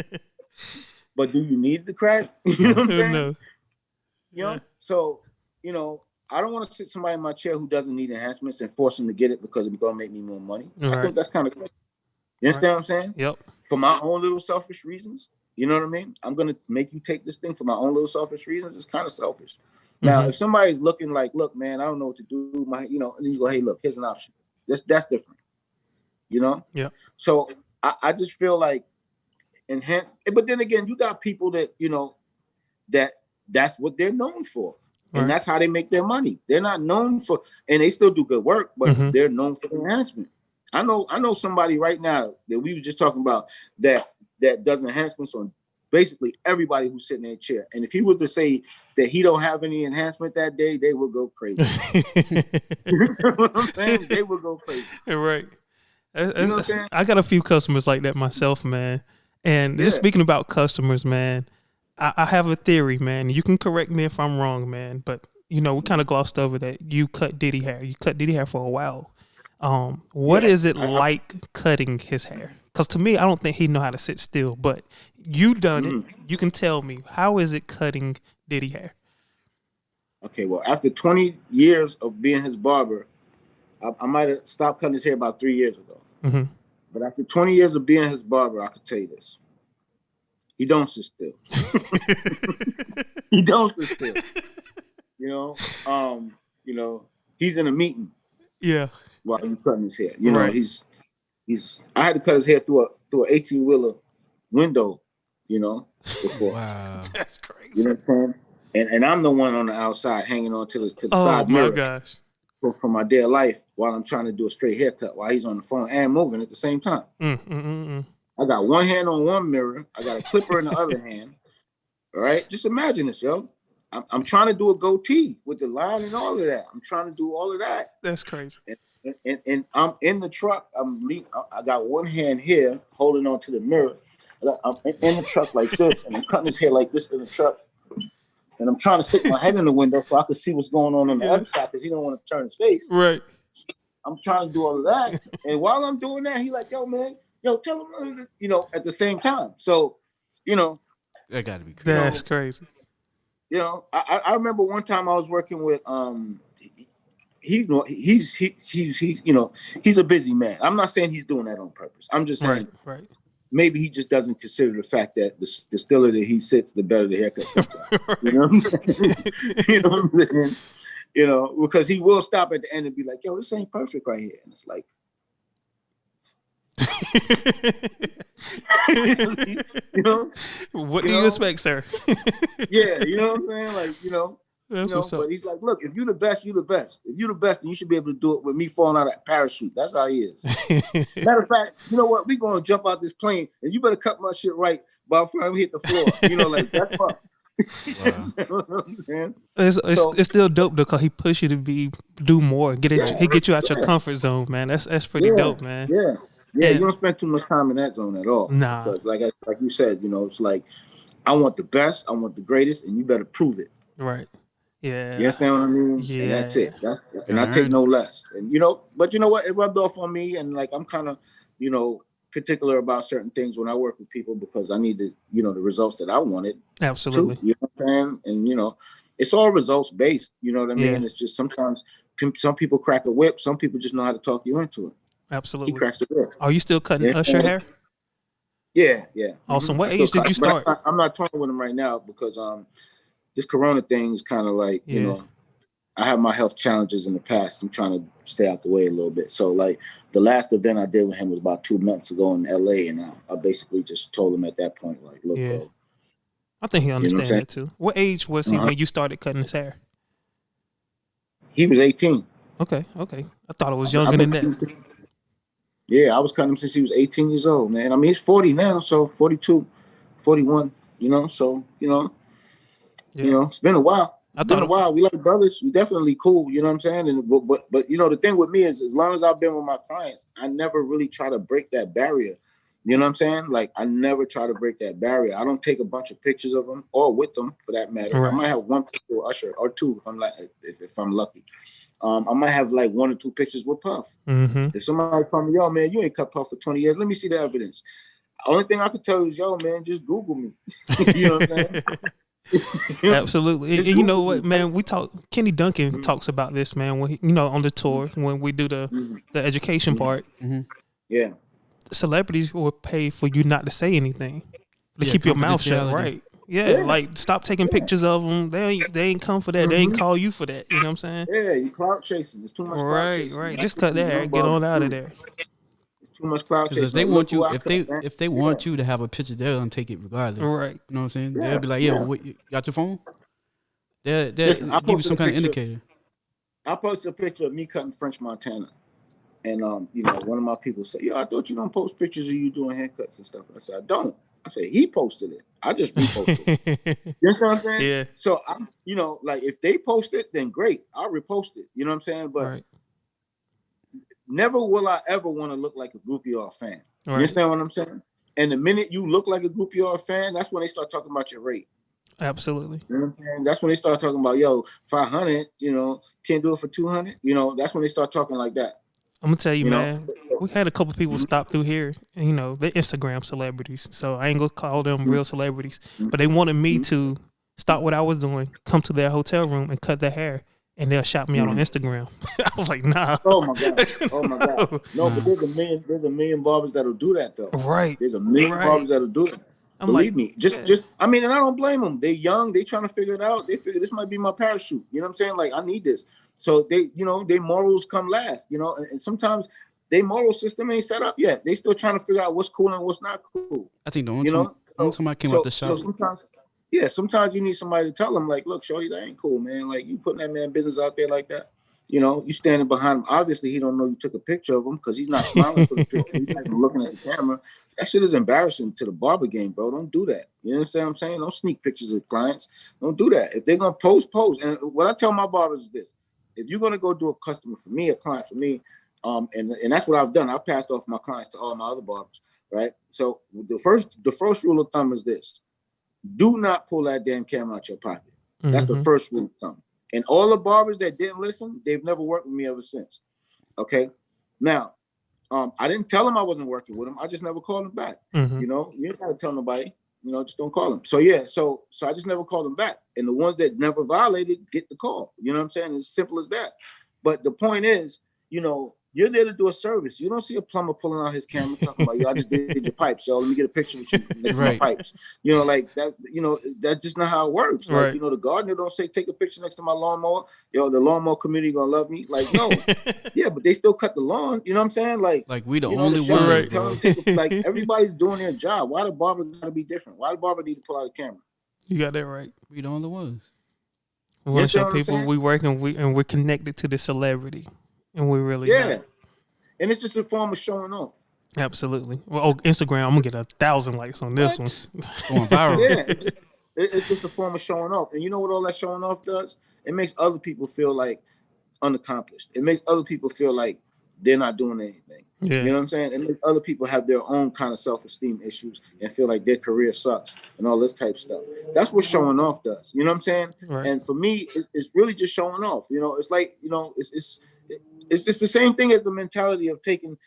But do you need the crack? You know what I'm saying? No. So I don't want to sit somebody in my chair who doesn't need enhancements and force them to get it because it's going to make me more money. Right. I think that's kind of crazy. You understand what I'm saying? Yep. For my own little selfish reasons, you know what I mean? I'm going to make you take this thing for my own little selfish reasons. It's kind of selfish. Now, if somebody's looking like, look, man, I don't know what to do, and then you go, hey, look, here's an option. That's different. Yeah. So I just feel like enhance, but then again, you got people that that's what they're known for, and that's how they make their money. They're not known for, and they still do good work, but they're known for enhancement. I know somebody right now that we were just talking about that does enhancements on basically everybody who's sitting in a chair. And if he was to say that he don't have any enhancement that day, they would go crazy. You know what I'm saying? They would go crazy. Right. You know what I'm saying? I got a few customers like that myself, man. And just speaking about customers, man, I have a theory, man. You can correct me if I'm wrong, man. But, we kind of glossed over that you cut Diddy hair. You cut Diddy hair for a while. What is it like cutting his hair? Because to me, I don't think he know how to sit still. But you done it. You can tell me. How is it cutting Diddy hair? Okay, well, after 20 years of being his barber, I might have stopped cutting his hair about 3 years ago. Mm-hmm. But after 20 years of being his barber, I could tell you this. He don't sit still. He don't sit still. He's in a meeting. Yeah. While he's cutting his hair. He's I had to cut his hair through an 18-wheeler window, before. Wow. That's crazy. You know what I'm saying? And I'm the one on the outside hanging on to the side mirror. Oh my gosh. For my dear life while I'm trying to do a straight haircut while he's on the phone and moving at the same time. I got one hand on one mirror. I got a clipper in the other hand. All right. Just imagine this, yo. I'm trying to do a goatee with the line and all of that. I'm trying to do all of that. That's crazy. And I'm in the truck. I got one hand here holding on to the mirror. I'm in the truck like this, and I'm cutting his hair like this in the truck. And I'm trying to stick my head in the window so I can see what's going on the other side because he don't want to turn his face. Right. I'm trying to do all of that. And while I'm doing that, he like, yo, man, tell him, at the same time. So, that got to be crazy. That's crazy. I remember one time I was working with he's a busy man. I'm not saying he's doing that on purpose. I'm just saying right. Maybe he just doesn't consider the fact that the stiller that he sits, the better the haircut. You know what I'm saying? You know what I'm saying? Because he will stop at the end and be like, yo, this ain't perfect right here. And it's like, what do you expect, sir? Yeah, you know what I'm saying? Like, that's what's up. But he's like, look, if you're the best, you're the best. If you're the best, then you should be able to do it with me falling out of that parachute. That's how he is. Matter of fact, you know what? We're going to jump out this plane, and you better cut my shit right before I hit the floor. Like, that's fun. Wow. You know what I'm saying? It's still dope though, cause he push you to do more. He get you out your comfort zone, man. That's pretty dope, man. Yeah. You don't spend too much time in that zone at all. Nah. But like you said, it's like I want the best, I want the greatest, and you better prove it. Right. Yeah. You understand what I mean? Yeah. And that's it. And I take no less. And but you know what? It rubbed off on me, and like I'm kind of, particular about certain things when I work with people because I need the results that I wanted. Absolutely. You know what I'm saying? And it's all results based. You know what I mean? Yeah. It's just sometimes some people crack a whip. Some people just know how to talk you into it. Absolutely. He cracks the whip. Are you still cutting Usher hair? Yeah. Awesome. What age did you start? I'm not touring with him right now because this Corona thing is kind of like I have my health challenges in the past. I'm trying to stay out the way a little bit. So like the last event I did with him was about 2 months ago in LA. And I basically just told him at that point, like, look, bro. I think he understands that too. What age was he when you started cutting his hair? He was 18. Okay. I thought it was younger than that. Yeah, I was cutting him since he was 18 years old, man. I mean, he's 40 now, so 42, 41, so, it's been a while. It's been a while. We like brothers. We definitely cool. You know what I'm saying? And but the thing with me is, as long as I've been with my clients, I never really try to break that barrier. You know what I'm saying? Like I never try to break that barrier. I don't take a bunch of pictures of them or with them for that matter. Right. I might have one picture with Usher or two if I'm lucky. I might have like 1 or 2 pictures with Puff. Mm-hmm. If somebody told me, yo, man, you ain't cut Puff for 20 years. Let me see the evidence. Only thing I could tell you is, yo, man, just Google me. You know what I'm saying? Absolutely. And you know what, man, Kenny Duncan talks about this, man, when he, on the tour, when we do the education part. Mm-hmm. Yeah. Celebrities will pay for you not to say anything, to keep your mouth shut, right? Yeah, like stop taking pictures of them. They ain't come for that. Mm-hmm. They ain't call you for that. You know what I'm saying? Yeah, you clout chasing. There's too much clout chasing. Right. Just cut that hair. Get on out of there. Too much cloud chasing. Because they want you, if they want you to have a picture, they're gonna take it regardless. Right. You know what I'm saying? They'll be like, what, you got your phone? They'll give you some kind of indicator. I posted a picture of me cutting French Montana, and one of my people said, "Yo, I thought you don't post pictures of you doing haircuts and stuff." I said, "I don't." I said, he posted it. I just reposted it. You understand what I'm saying? Yeah. So I'm, like if they post it, then great. I'll repost it. You know what I'm saying? But never will I ever want to look like a groupie or a fan. You understand what I'm saying? And the minute you look like a groupie or a fan, that's when they start talking about your rate. Absolutely. You know what I'm saying? That's when they start talking about, yo, 500, can't do it for 200. That's when they start talking like that. I'm gonna tell you, man, we had a couple people stop through here, and, they're Instagram celebrities. So I ain't gonna call them real celebrities, but they wanted me to stop what I was doing, come to their hotel room and cut their hair, and they'll shout me out on Instagram. I was like, nah. Oh my God. No, but there's a million barbers that'll do that though. Right. There's a million barbers that'll do it. Believe me. I mean, and I don't blame them. They're young. They trying to figure it out. They figure this might be my parachute. You know what I'm saying? Like, I need this. So they, their morals come last, and sometimes their moral system ain't set up yet. They still trying to figure out what's cool and what's not cool. I think the only time I came out the shop. So sometimes you need somebody to tell them, like, look, shorty, that ain't cool, man. Like, you putting that man business out there like that. You standing behind him. Obviously, he don't know you took a picture of him because he's not smiling for the picture. He's not even looking at the camera. That shit is embarrassing to the barber game, bro. Don't do that. You understand what I'm saying? Don't sneak pictures of clients. Don't do that. If they're going to post. And what I tell my barbers is this. If you're going to go do a customer for me, a client for me, and that's what I've done. I've passed off my clients to all my other barbers, right? So the first rule of thumb is this. Do not pull that damn camera out your pocket. That's the first rule of thumb. And all the barbers that didn't listen, they've never worked with me ever since. Okay. Now, I didn't tell them I wasn't working with them. I just never called them back. You ain't gotta tell nobody. Just don't call them. So yeah, so I just never called them back. And the ones that never violated get the call. You know what I'm saying? It's as simple as that. But the point is, you're there to do a service. You don't see a plumber pulling out his camera talking about, yo, I just did your pipes, yo. Let me get a picture with you next to my pipes. Like that, that's just not how it works. Like, the gardener don't say take a picture next to my lawnmower. Yo, the lawnmower community gonna love me. Like, no. Yeah, but they still cut the lawn. You know what I'm saying? Like we the only one. Right. Like everybody's doing their job. Why the barber gotta be different? Why the barber need to pull out a camera? You got that right. We the only ones. We want to show people we work and we're connected to the celebrity. And we really not. And it's just a form of showing off. Absolutely. Well, Instagram, I'm gonna get 1,000 likes on this one. Going viral. Yeah, it's just a form of showing off. And you know what all that showing off does? It makes other people feel like unaccomplished. It makes other people feel like they're not doing anything. Yeah. You know what I'm saying? It makes other people have their own kind of self-esteem issues and feel like their career sucks and all this type of stuff. That's what showing off does. You know what I'm saying? Right. And for me, it's really just showing off. It's like, it's just the same thing as the mentality of taking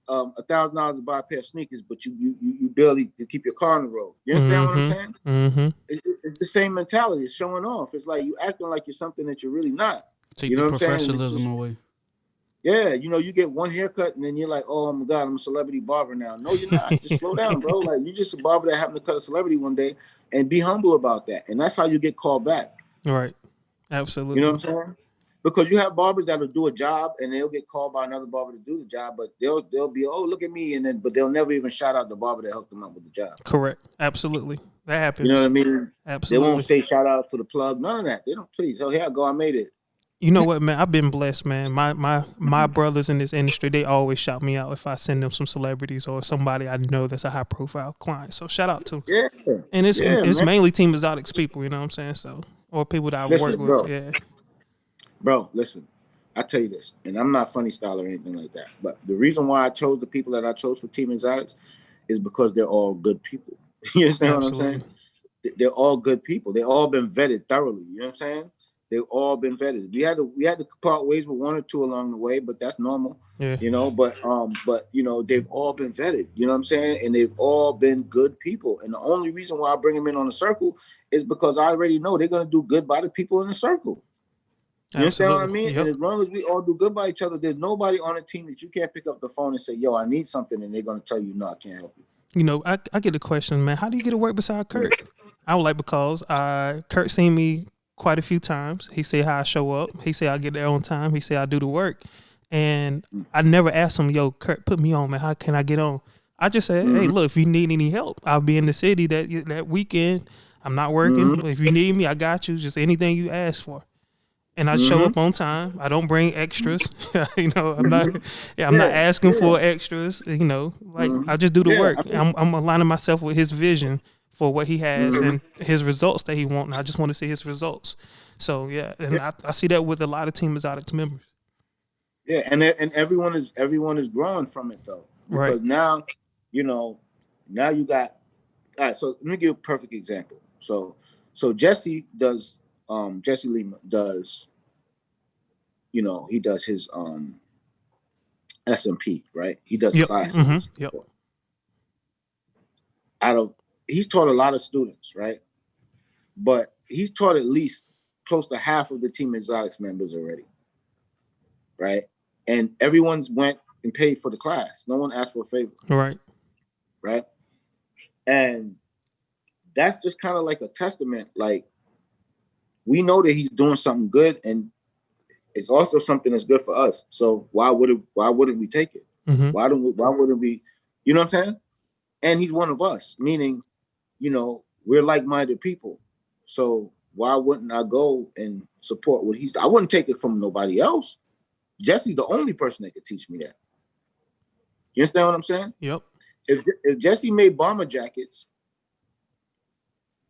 $1,000 to buy a pair of sneakers, but you barely keep your car on the road. You understand what I'm saying? Mm-hmm. It's the same mentality. It's showing off. It's like you acting like you're something that you're really not. Take the professionalism away. Yeah, you get one haircut and then you're like, oh my God, I'm a celebrity barber now. No, you're not. Just slow down, bro. Like, you're just a barber that happened to cut a celebrity one day, and be humble about that. And that's how you get called back. Right. Absolutely. You know what I'm saying? Because you have barbers that'll do a job and they'll get called by another barber to do the job, but they'll be, oh, look at me, but they'll never even shout out the barber that hooked them up with the job. Correct. Absolutely. That happens. You know what I mean? Absolutely. They won't say shout out to the plug. None of that. They don't. Please. Oh, here I go. I made it. You know what, man? I've been blessed, man. My brothers in this industry, they always shout me out if I send them some celebrities or somebody I know that's a high profile client. So shout out to. Yeah. And it's mainly Team Exotics people, you know what I'm saying? So, or people that I work with. Bro. Yeah. Bro, listen. I tell you this, and I'm not funny style or anything like that, but the reason why I chose the people that I chose for Team Exotics is because they're all good people. You understand what I'm saying? They're all good people. They all been vetted thoroughly. You know what I'm saying? They've all been vetted. We had to part ways with one or two along the way, but that's normal. Yeah. But they've all been vetted. You know what I'm saying? And they've all been good people. And the only reason why I bring them in on the circle is because I already know they're gonna do good by the people in the circle. You understand what I mean? Yep. And as long as we all do good by each other, there's nobody on a team that you can't pick up the phone and say, yo, I need something, and they're going to tell you, no, I can't help you. I get a question, man. How do you get to work beside Kurt? I was like, because Kurt seen me quite a few times. He said how I show up. He said I get there on time. He said I do the work. And I never asked him, yo, Kurt, put me on, man. How can I get on? I just said, hey, look, if you need any help, I'll be in the city that weekend. I'm not working. If you need me, I got you. Just anything you ask for. and I show up on time. I don't bring extras. You know, I'm not asking for extras. You know, like I just do the work. I'm aligning myself with his vision for what he has and his results that he wants. And I just want to see his results. So and I see that with a lot of Team Exotics members. Yeah, and everyone is growing from it though, because now, you know, now you got. All right, so let me give a perfect example. So Jesse does. Jesse Lima does. You know, he does his SMP, right? He does classes. He's taught a lot of students, right? But he's taught at least close to half of the Team Exotics members already, right? And everyone's went and paid for the class. No one asked for a favor. Right? And that's just kind of like a testament. Like, we know that he's doing something good, and it's also something that's good for us. So why wouldn't we take it? Why wouldn't we, you know what I'm saying? And he's one of us, meaning, you know, we're like-minded people. So why wouldn't I go and support what I wouldn't take it from nobody else. Jesse's the only person that could teach me that. You understand what I'm saying? Yep. If Jesse made bomber jackets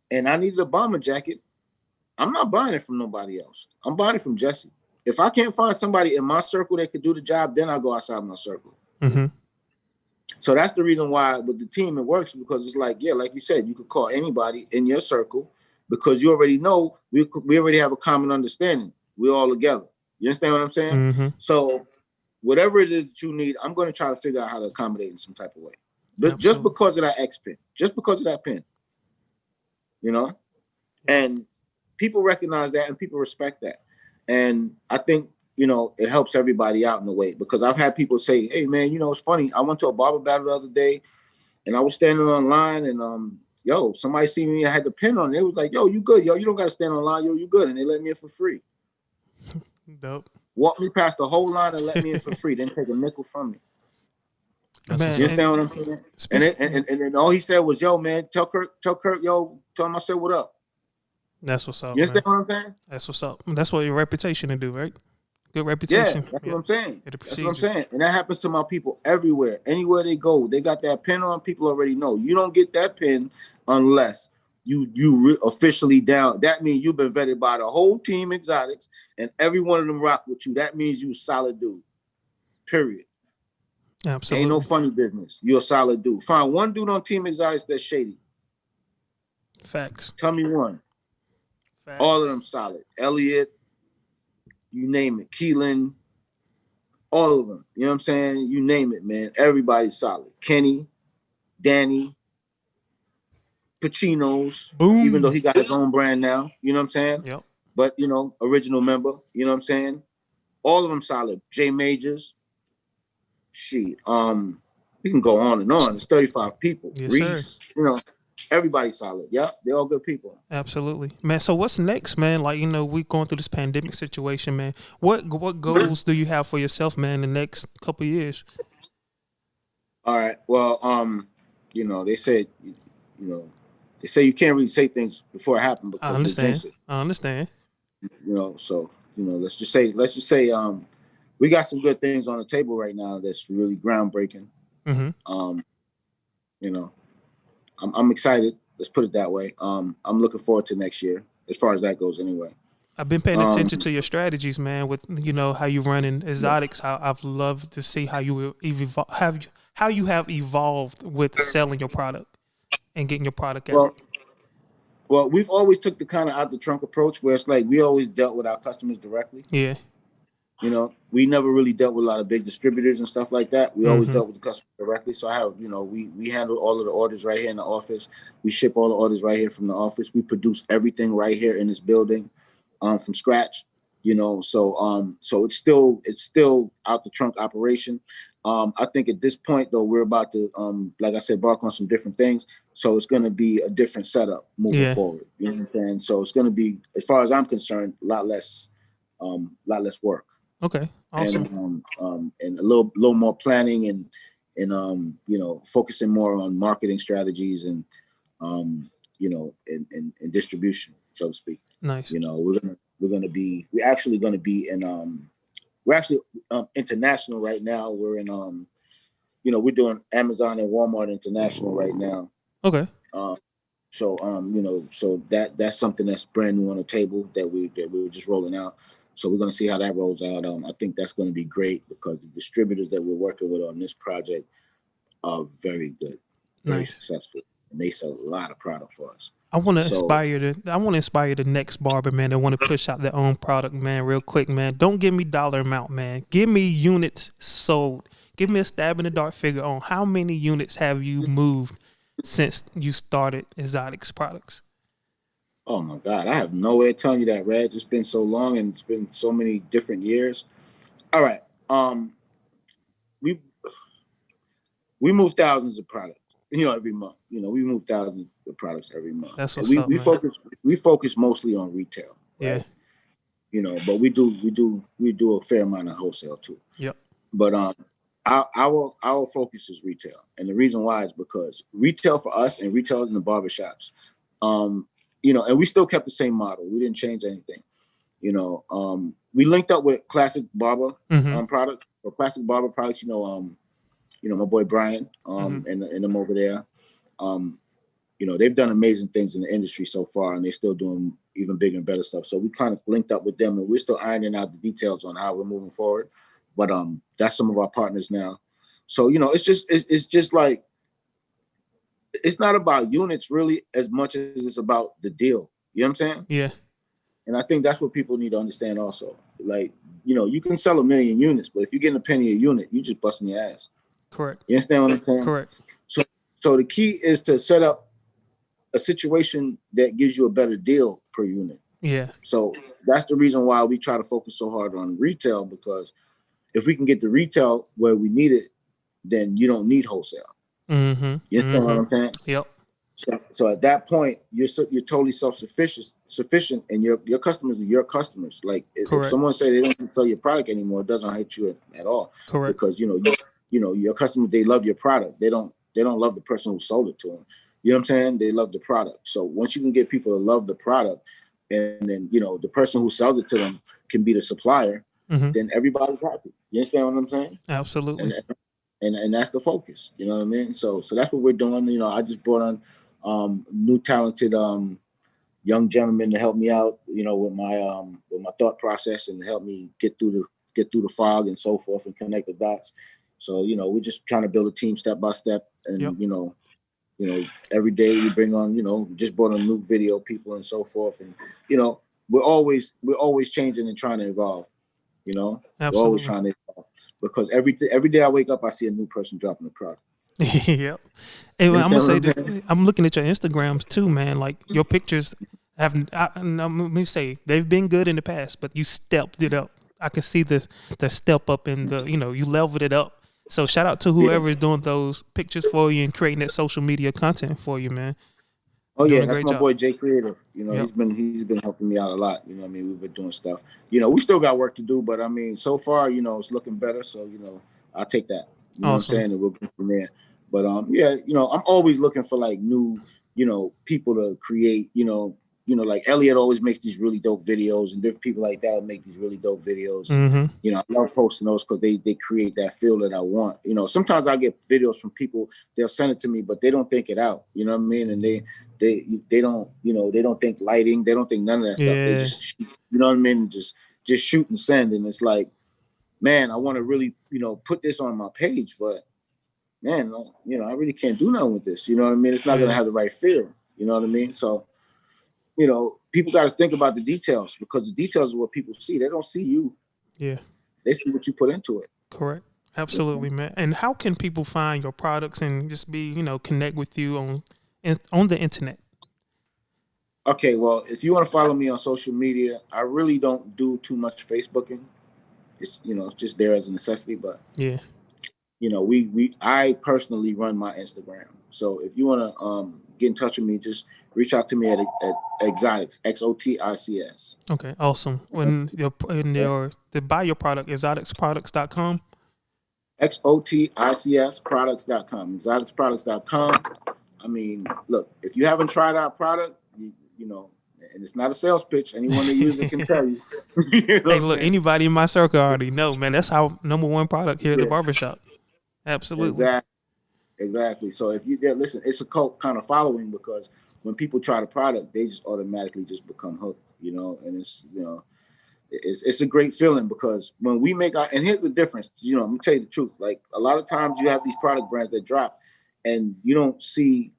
and I needed a bomber jacket, I'm not buying it from nobody else. I'm buying it from Jesse. If I can't find somebody in my circle that could do the job, then I'll go outside my circle. So that's the reason why with the team it works, because it's like, like you said, you could call anybody in your circle because you already know we already have a common understanding. We're all together. You understand what I'm saying? So whatever it is that you need, I'm going to try to figure out how to accommodate in some type of way. But just because of that X pin, just because of that pin, you know? And people recognize that and people respect that. And I think, you know, it helps everybody out in a way, because I've had people say, hey, man, you know, it's funny. I went to a barber battle the other day and I was standing online and, somebody seen me. I had the pin on it. It was like, yo, you good. Yo, you don't got to stand online. Yo, you good. And they let me in for free. Dope. Walked me past the whole line and let me in for free. Didn't take a nickel from me. Man, you understand what I'm saying? And then all he said was, yo, man, tell Kirk, yo, tell him I said what up. That's what's up. You understand what I'm saying? That's what's up. That's what your reputation to do, right? Good reputation. Yeah, that's what I'm saying. That's what I'm saying. And that happens to my people everywhere. Anywhere they go, they got that pin on. People already know. You don't get that pin unless you officially down. That means you've been vetted by the whole Team Exotics, and every one of them rock with you. That means you a solid dude. Period. Absolutely. Ain't no funny business. You're a solid dude. Find one dude on Team Exotics that's shady. Facts. Tell me one. Facts. All of them solid. Elliot, you name it. Keelan, all of them. You know what I'm saying? You name it, man. Everybody's solid. Kenny, Danny, Pacino's, Boom. Even though he got his own brand now. You know what I'm saying? Yep. But, you know, original member. You know what I'm saying? All of them solid. J Majors. Shit. We can go on and on. There's 35 people. Yes, Reese, sir. you know, everybody's solid. Yeah, they're all good people. Absolutely, man. So what's next, man? Like, you know, we going through this pandemic situation, man. What goals do you have for yourself, man, in the next couple of years? All right. Well, you know, they said, you know, they say you can't really say things before it happens because I understand. You know, so, you know, let's just say, we got some good things on the table right now that's really groundbreaking. You know, I'm excited. Let's put it that way. I'm looking forward to next year, as far as that goes, anyway. I've been paying attention to your strategies, man. With, you know, how you run in exotics. How I've loved to see how you have evolved with selling your product and getting your product out. Well, we've always took the kind of out the trunk approach where it's like we always dealt with our customers directly. Yeah. You know, we never really dealt with a lot of big distributors and stuff like that. We always dealt with the customer directly. So I have, you know, we handle all of the orders right here in the office. We ship all the orders right here from the office. We produce everything right here in this building, from scratch. You know, so it's still out the trunk operation. I think at this point though, we're about to, like I said, embark on some different things. So it's going to be a different setup moving forward. You know what I'm saying? So it's going to be, as far as I'm concerned, a lot less work. Okay, awesome. And a little more planning and you know, focusing more on marketing strategies and you know, and distribution, so to speak. Nice. You know, we're actually gonna be in we're actually international right now. We're in we're doing Amazon and Walmart International right now. Okay. So that's something that's brand new on the table that we're just rolling out. So we're gonna see how that rolls out. I think that's gonna be great because the distributors that we're working with on this project are very good, very successful, and they sell a lot of product for us. I want to inspire the next barber, man, that want to push out their own product, man, real quick, man. Don't give me dollar amount, man. Give me units sold. Give me a stab in the dark figure on how many units have you moved since you started Exotics Products. Oh my God, I have no way of telling you that, Reg. It's been so long and it's been so many different years. All right, we move thousands of products, every month. We move thousands of products every month. That's what's up, man. We focus mocally on retail, right? Yeah. But we do a fair amount of wholesale too. Yep. But our focus is retail, and the reason why is because retail for us and retail in the barbershops, and we still kept the same model. We didn't change anything. We linked up with Classic Barber products or Classic Barber products. My boy Brian and them over there. They've done amazing things in the industry so far, and they're still doing even bigger and better stuff. So we kind of linked up with them, and we're still ironing out the details on how we're moving forward. But that's some of our partners now. So it's just like it's not about units really as much as it's about the deal. You know what I'm saying? Yeah. And I think that's what people need to understand also. Like, you can sell 1 million units, but if you're getting a penny a unit, you just busting your ass. Correct. You understand what I'm saying? Correct. So the key is to set up a situation that gives you a better deal per unit. Yeah. So that's the reason why we try to focus so hard on retail, because if we can get the retail where we need it, then you don't need wholesale. Mm-hmm. You understand what I'm saying? Yep. So at that point, you're totally sufficient, and your customers are your customers. Like if someone say they don't sell your product anymore, it doesn't hurt you at all. Correct. Because your customers, they love your product. They don't love the person who sold it to them. You know what I'm saying? They love the product. So once you can get people to love the product, and then the person who sells it to them can be the supplier, then everybody's happy. You understand what I'm saying? Absolutely. And that's the focus. You know what I mean? So that's what we're doing. I just brought on new talented young gentlemen to help me out, with my thought process and help me get through the fog and so forth and connect the dots. So we're just trying to build a team step by step, and every day we bring on, we just brought on new video people and so forth, and we're always changing and trying to evolve. Absolutely. We're always trying to evolve, because every day I wake up, I see a new person dropping a product. Yep. Hey, I'm gonna say this. I'm looking at your Instagrams too, man. Like your pictures let me say they've been good in the past, but you stepped it up. I can see the step up in the, you leveled it up. So shout out to whoever is doing those pictures for you and creating that social media content for you, man. Oh yeah, that's my boy Jay Creative. He's been helping me out a lot. We've been doing stuff. We still got work to do, but so far, it's looking better. So I'll take that. You know what I'm saying? And we'll go from there. But I'm always looking for like new, people to create. Like Elliot always makes these really dope videos, and different people like that will make these really dope videos. I love posting those because they create that feel that I want. Sometimes I get videos from people, they'll send it to me, but they don't think it out. You know what I mean? And they don't, they don't think lighting, they don't think none of that stuff. They just shoot, you know what I mean? Just shoot and send. And it's like, man, I want to really, put this on my page, but man, I really can't do nothing with this. You know what I mean? It's not going to have the right feel. You know what I mean? So, people got to think about the details, because the details are what people see. They don't see you. Yeah. They see what you put into it. Correct. Absolutely, man. And how can people find your products and just be, connect with you on the internet? Okay, well, if you want to follow me on social media, I really don't do too much Facebooking. It's it's just there as a necessity, but yeah. I personally run my Instagram. So if you want to get in touch with me, just reach out to me at Exotics, XOTICS. Okay, awesome. When to buy your product, exoticsproducts.com. XOTICS products.com. Exoticsproducts.com. Look, if you haven't tried our product, And it's not a sales pitch. Anyone that uses it can tell you. You know Hey, look, anybody in my circle already know, man. That's our number one product here at the barbershop. Absolutely. Exactly. So if you listen, it's a cult kind of following because when people try the product, they just automatically just become hooked, and it's a great feeling because when we make and here's the difference, let me tell you the truth. Like a lot of times you have these product brands that drop and you don't see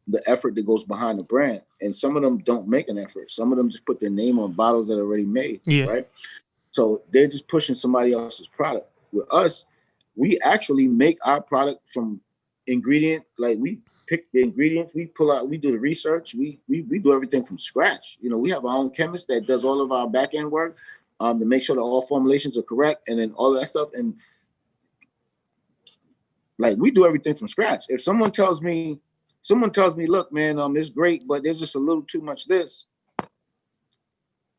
the effort that goes behind the brand. And some of them don't make an effort. Some of them just put their name on bottles that are already made. Yeah. Right. So they're just pushing somebody else's product. With us, we actually make our product from ingredient. Like we pick the ingredients, we pull out, we do the research, we do everything from scratch. We have our own chemist that does all of our back end work to make sure that all formulations are correct and then all that stuff. And like we do everything from scratch. If someone tells me, look, man, it's great, but there's just a little too much this.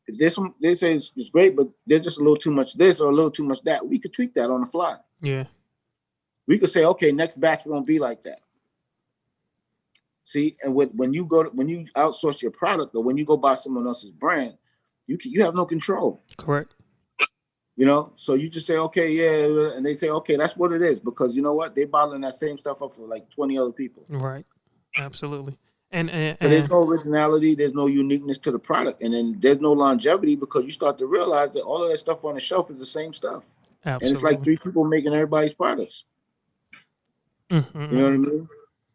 If they say it's great, but there's just a little too much this or a little too much that, we could tweak that on the fly. Yeah. We could say, okay, next batch won't be like that. See, and when you outsource your product or when you go buy someone else's brand, you have no control. Correct. So you just say, okay, yeah, and they say, okay, that's what it is, because you know what? They're bottling that same stuff up for like 20 other people. Right. Absolutely. And there's no originality, there's no uniqueness to the product, and then there's no longevity because you start to realize that all of that stuff on the shelf is the same stuff. Absolutely. And it's like 3 people making everybody's products. Mm-hmm. You know what I mean?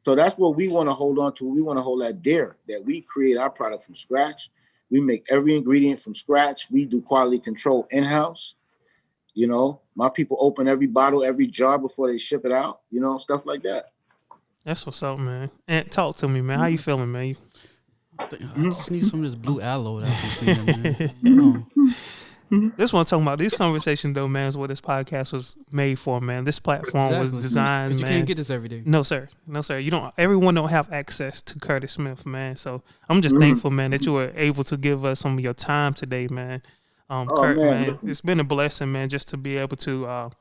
So that's what we want to hold on to. We want to hold that dear, that we create our product from scratch. We make every ingredient from scratch. We do quality control in-house. My people open every bottle, every jar before they ship it out, stuff like that. That's what's up, man. And talk to me, man. How you feeling, man? I just need some of this blue aloe that I've been seeing, man. This one talking about these conversations, though, man, is what this podcast was made for, man. This platform was designed, man. You can't get this every day. No, sir. Everyone don't have access to Curtis Smith, man. So I'm just thankful, man, that you were able to give us some of your time today, man. Kurt, man, it's been a blessing, man, just to be able to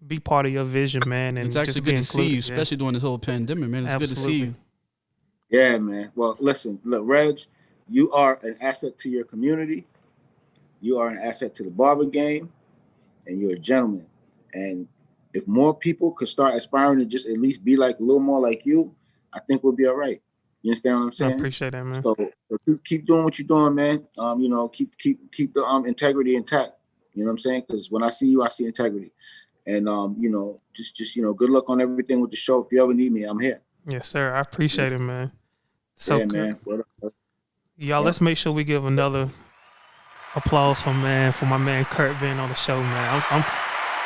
be part of your vision, man. And it's actually just good to included, see you, especially during this whole pandemic, man. It's Absolutely. good to see you. Yeah, man. Well, listen, look, Reg, you are an asset to your community. You are an asset to the barber game, and you're a gentleman. And if more people could start aspiring to just at least be like a little more like you, I think we'll be all right. You understand what I'm saying? I appreciate that, man. So keep doing what you're doing, man. Keep the integrity intact. You know what I'm saying? Because when I see you, I see integrity. And just good luck on everything with the show. If you ever need me, I'm here. Yes, sir. I appreciate it, man. So, yeah, man. Y'all, let's make sure we give another applause for my man Kurt being on the show, man.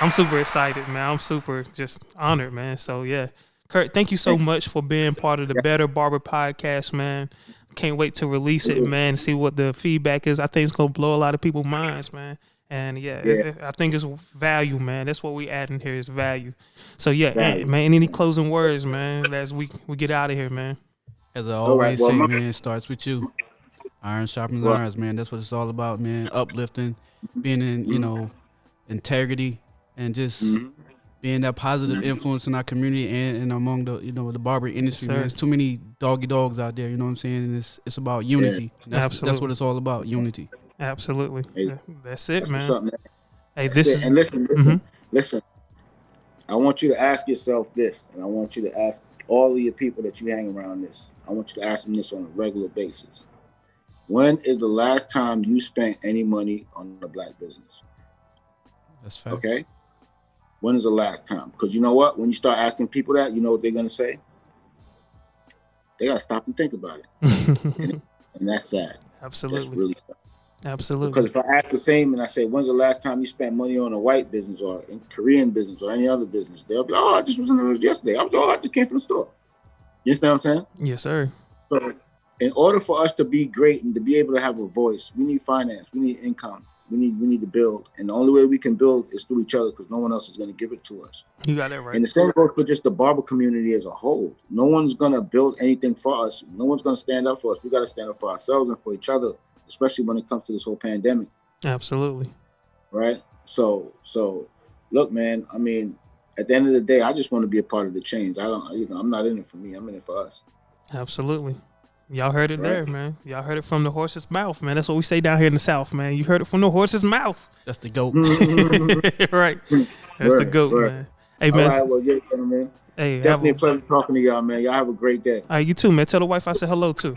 I'm super excited, man. I'm super just honored, man. So yeah, Kurt, thank you so much for being part of the Better Barber podcast, man. Can't wait to release it, man, and see what the feedback is. I think it's gonna blow a lot of people's minds, man. And I think it's value, man. That's what we add in here is value. So yeah, man, any closing words, man, as we get out of here, man. As I always say, man, it starts with you. Iron sharpens irons, man. That's what it's all about, man. Uplifting, being in, integrity, and just being that positive influence in our community and among the, the barber industry. Yes, man. There's too many doggy dogs out there, you know what I'm saying? And it's about unity. Yeah. That's what it's all about, unity. Absolutely. Hey, that's it, man. Up, man. Hey, this is and listen. I want you to ask yourself this, and I want you to ask all of your people that you hang around this. I want you to ask them this on a regular basis. When is the last time you spent any money on a black business? That's fair. Okay. When is the last time? Because you know what? When you start asking people that, you know what they're gonna say? They gotta stop and think about it, and that's sad. Absolutely. That's really sad. Absolutely. Because if I ask the same and I say, when's the last time you spent money on a white business or a Korean business or any other business, they'll be, I just was in the yesterday. I just came from the store. You understand what I'm saying? Yes, sir. So in order for us to be great and to be able to have a voice, we need finance, we need income, we need to build. And the only way we can build is through each other because no one else is going to give it to us. You got that right. And the same goes for just the barber community as a whole. No one's going to build anything for us. No one's going to stand up for us. We got to stand up for ourselves and for each other, especially when it comes to this whole pandemic. Absolutely. Right? So look, man, I mean, at the end of the day, I just want to be a part of the change. I'm not in it for me. I'm in it for us. Absolutely. Y'all heard it Right. there, man. Y'all heard it from the horse's mouth, man. That's what we say down here in the South, man. You heard it from the horse's mouth. That's the GOAT. Right. That's the Right, GOAT, right. man. Hey, All man. right, well, yeah, man. Hey, Definitely a pleasure talking to y'all, man. Y'all have a great day. All right, you too, man. Tell the wife I said hello, too.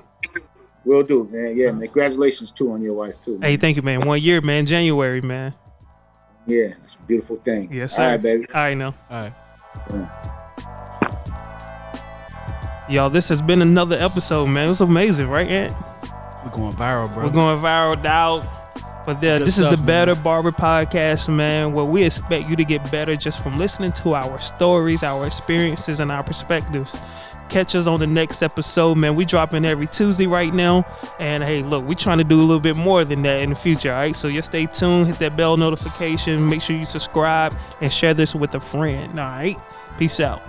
Will do, man. Yeah, man. Congratulations, too, on your wife, too. Man. Hey, thank you, man. 1 year, man. January, man. Yeah, it's a beautiful thing. Yes, sir. All right, baby. All right, now. All right. Y'all, this has been another episode, man. It was amazing, right, Ant? We're going viral, bro. We're going viral out. But this is the Better Barber Podcast, man, where we expect you to get better just from listening to our stories, our experiences, and our perspectives. Catch us on the next episode, man. We dropping every Tuesday right now. And hey, look, we trying to do a little bit more than that in the future, all right? So just stay tuned, hit that bell notification, make sure you subscribe, and share this with a friend, all right? Peace out.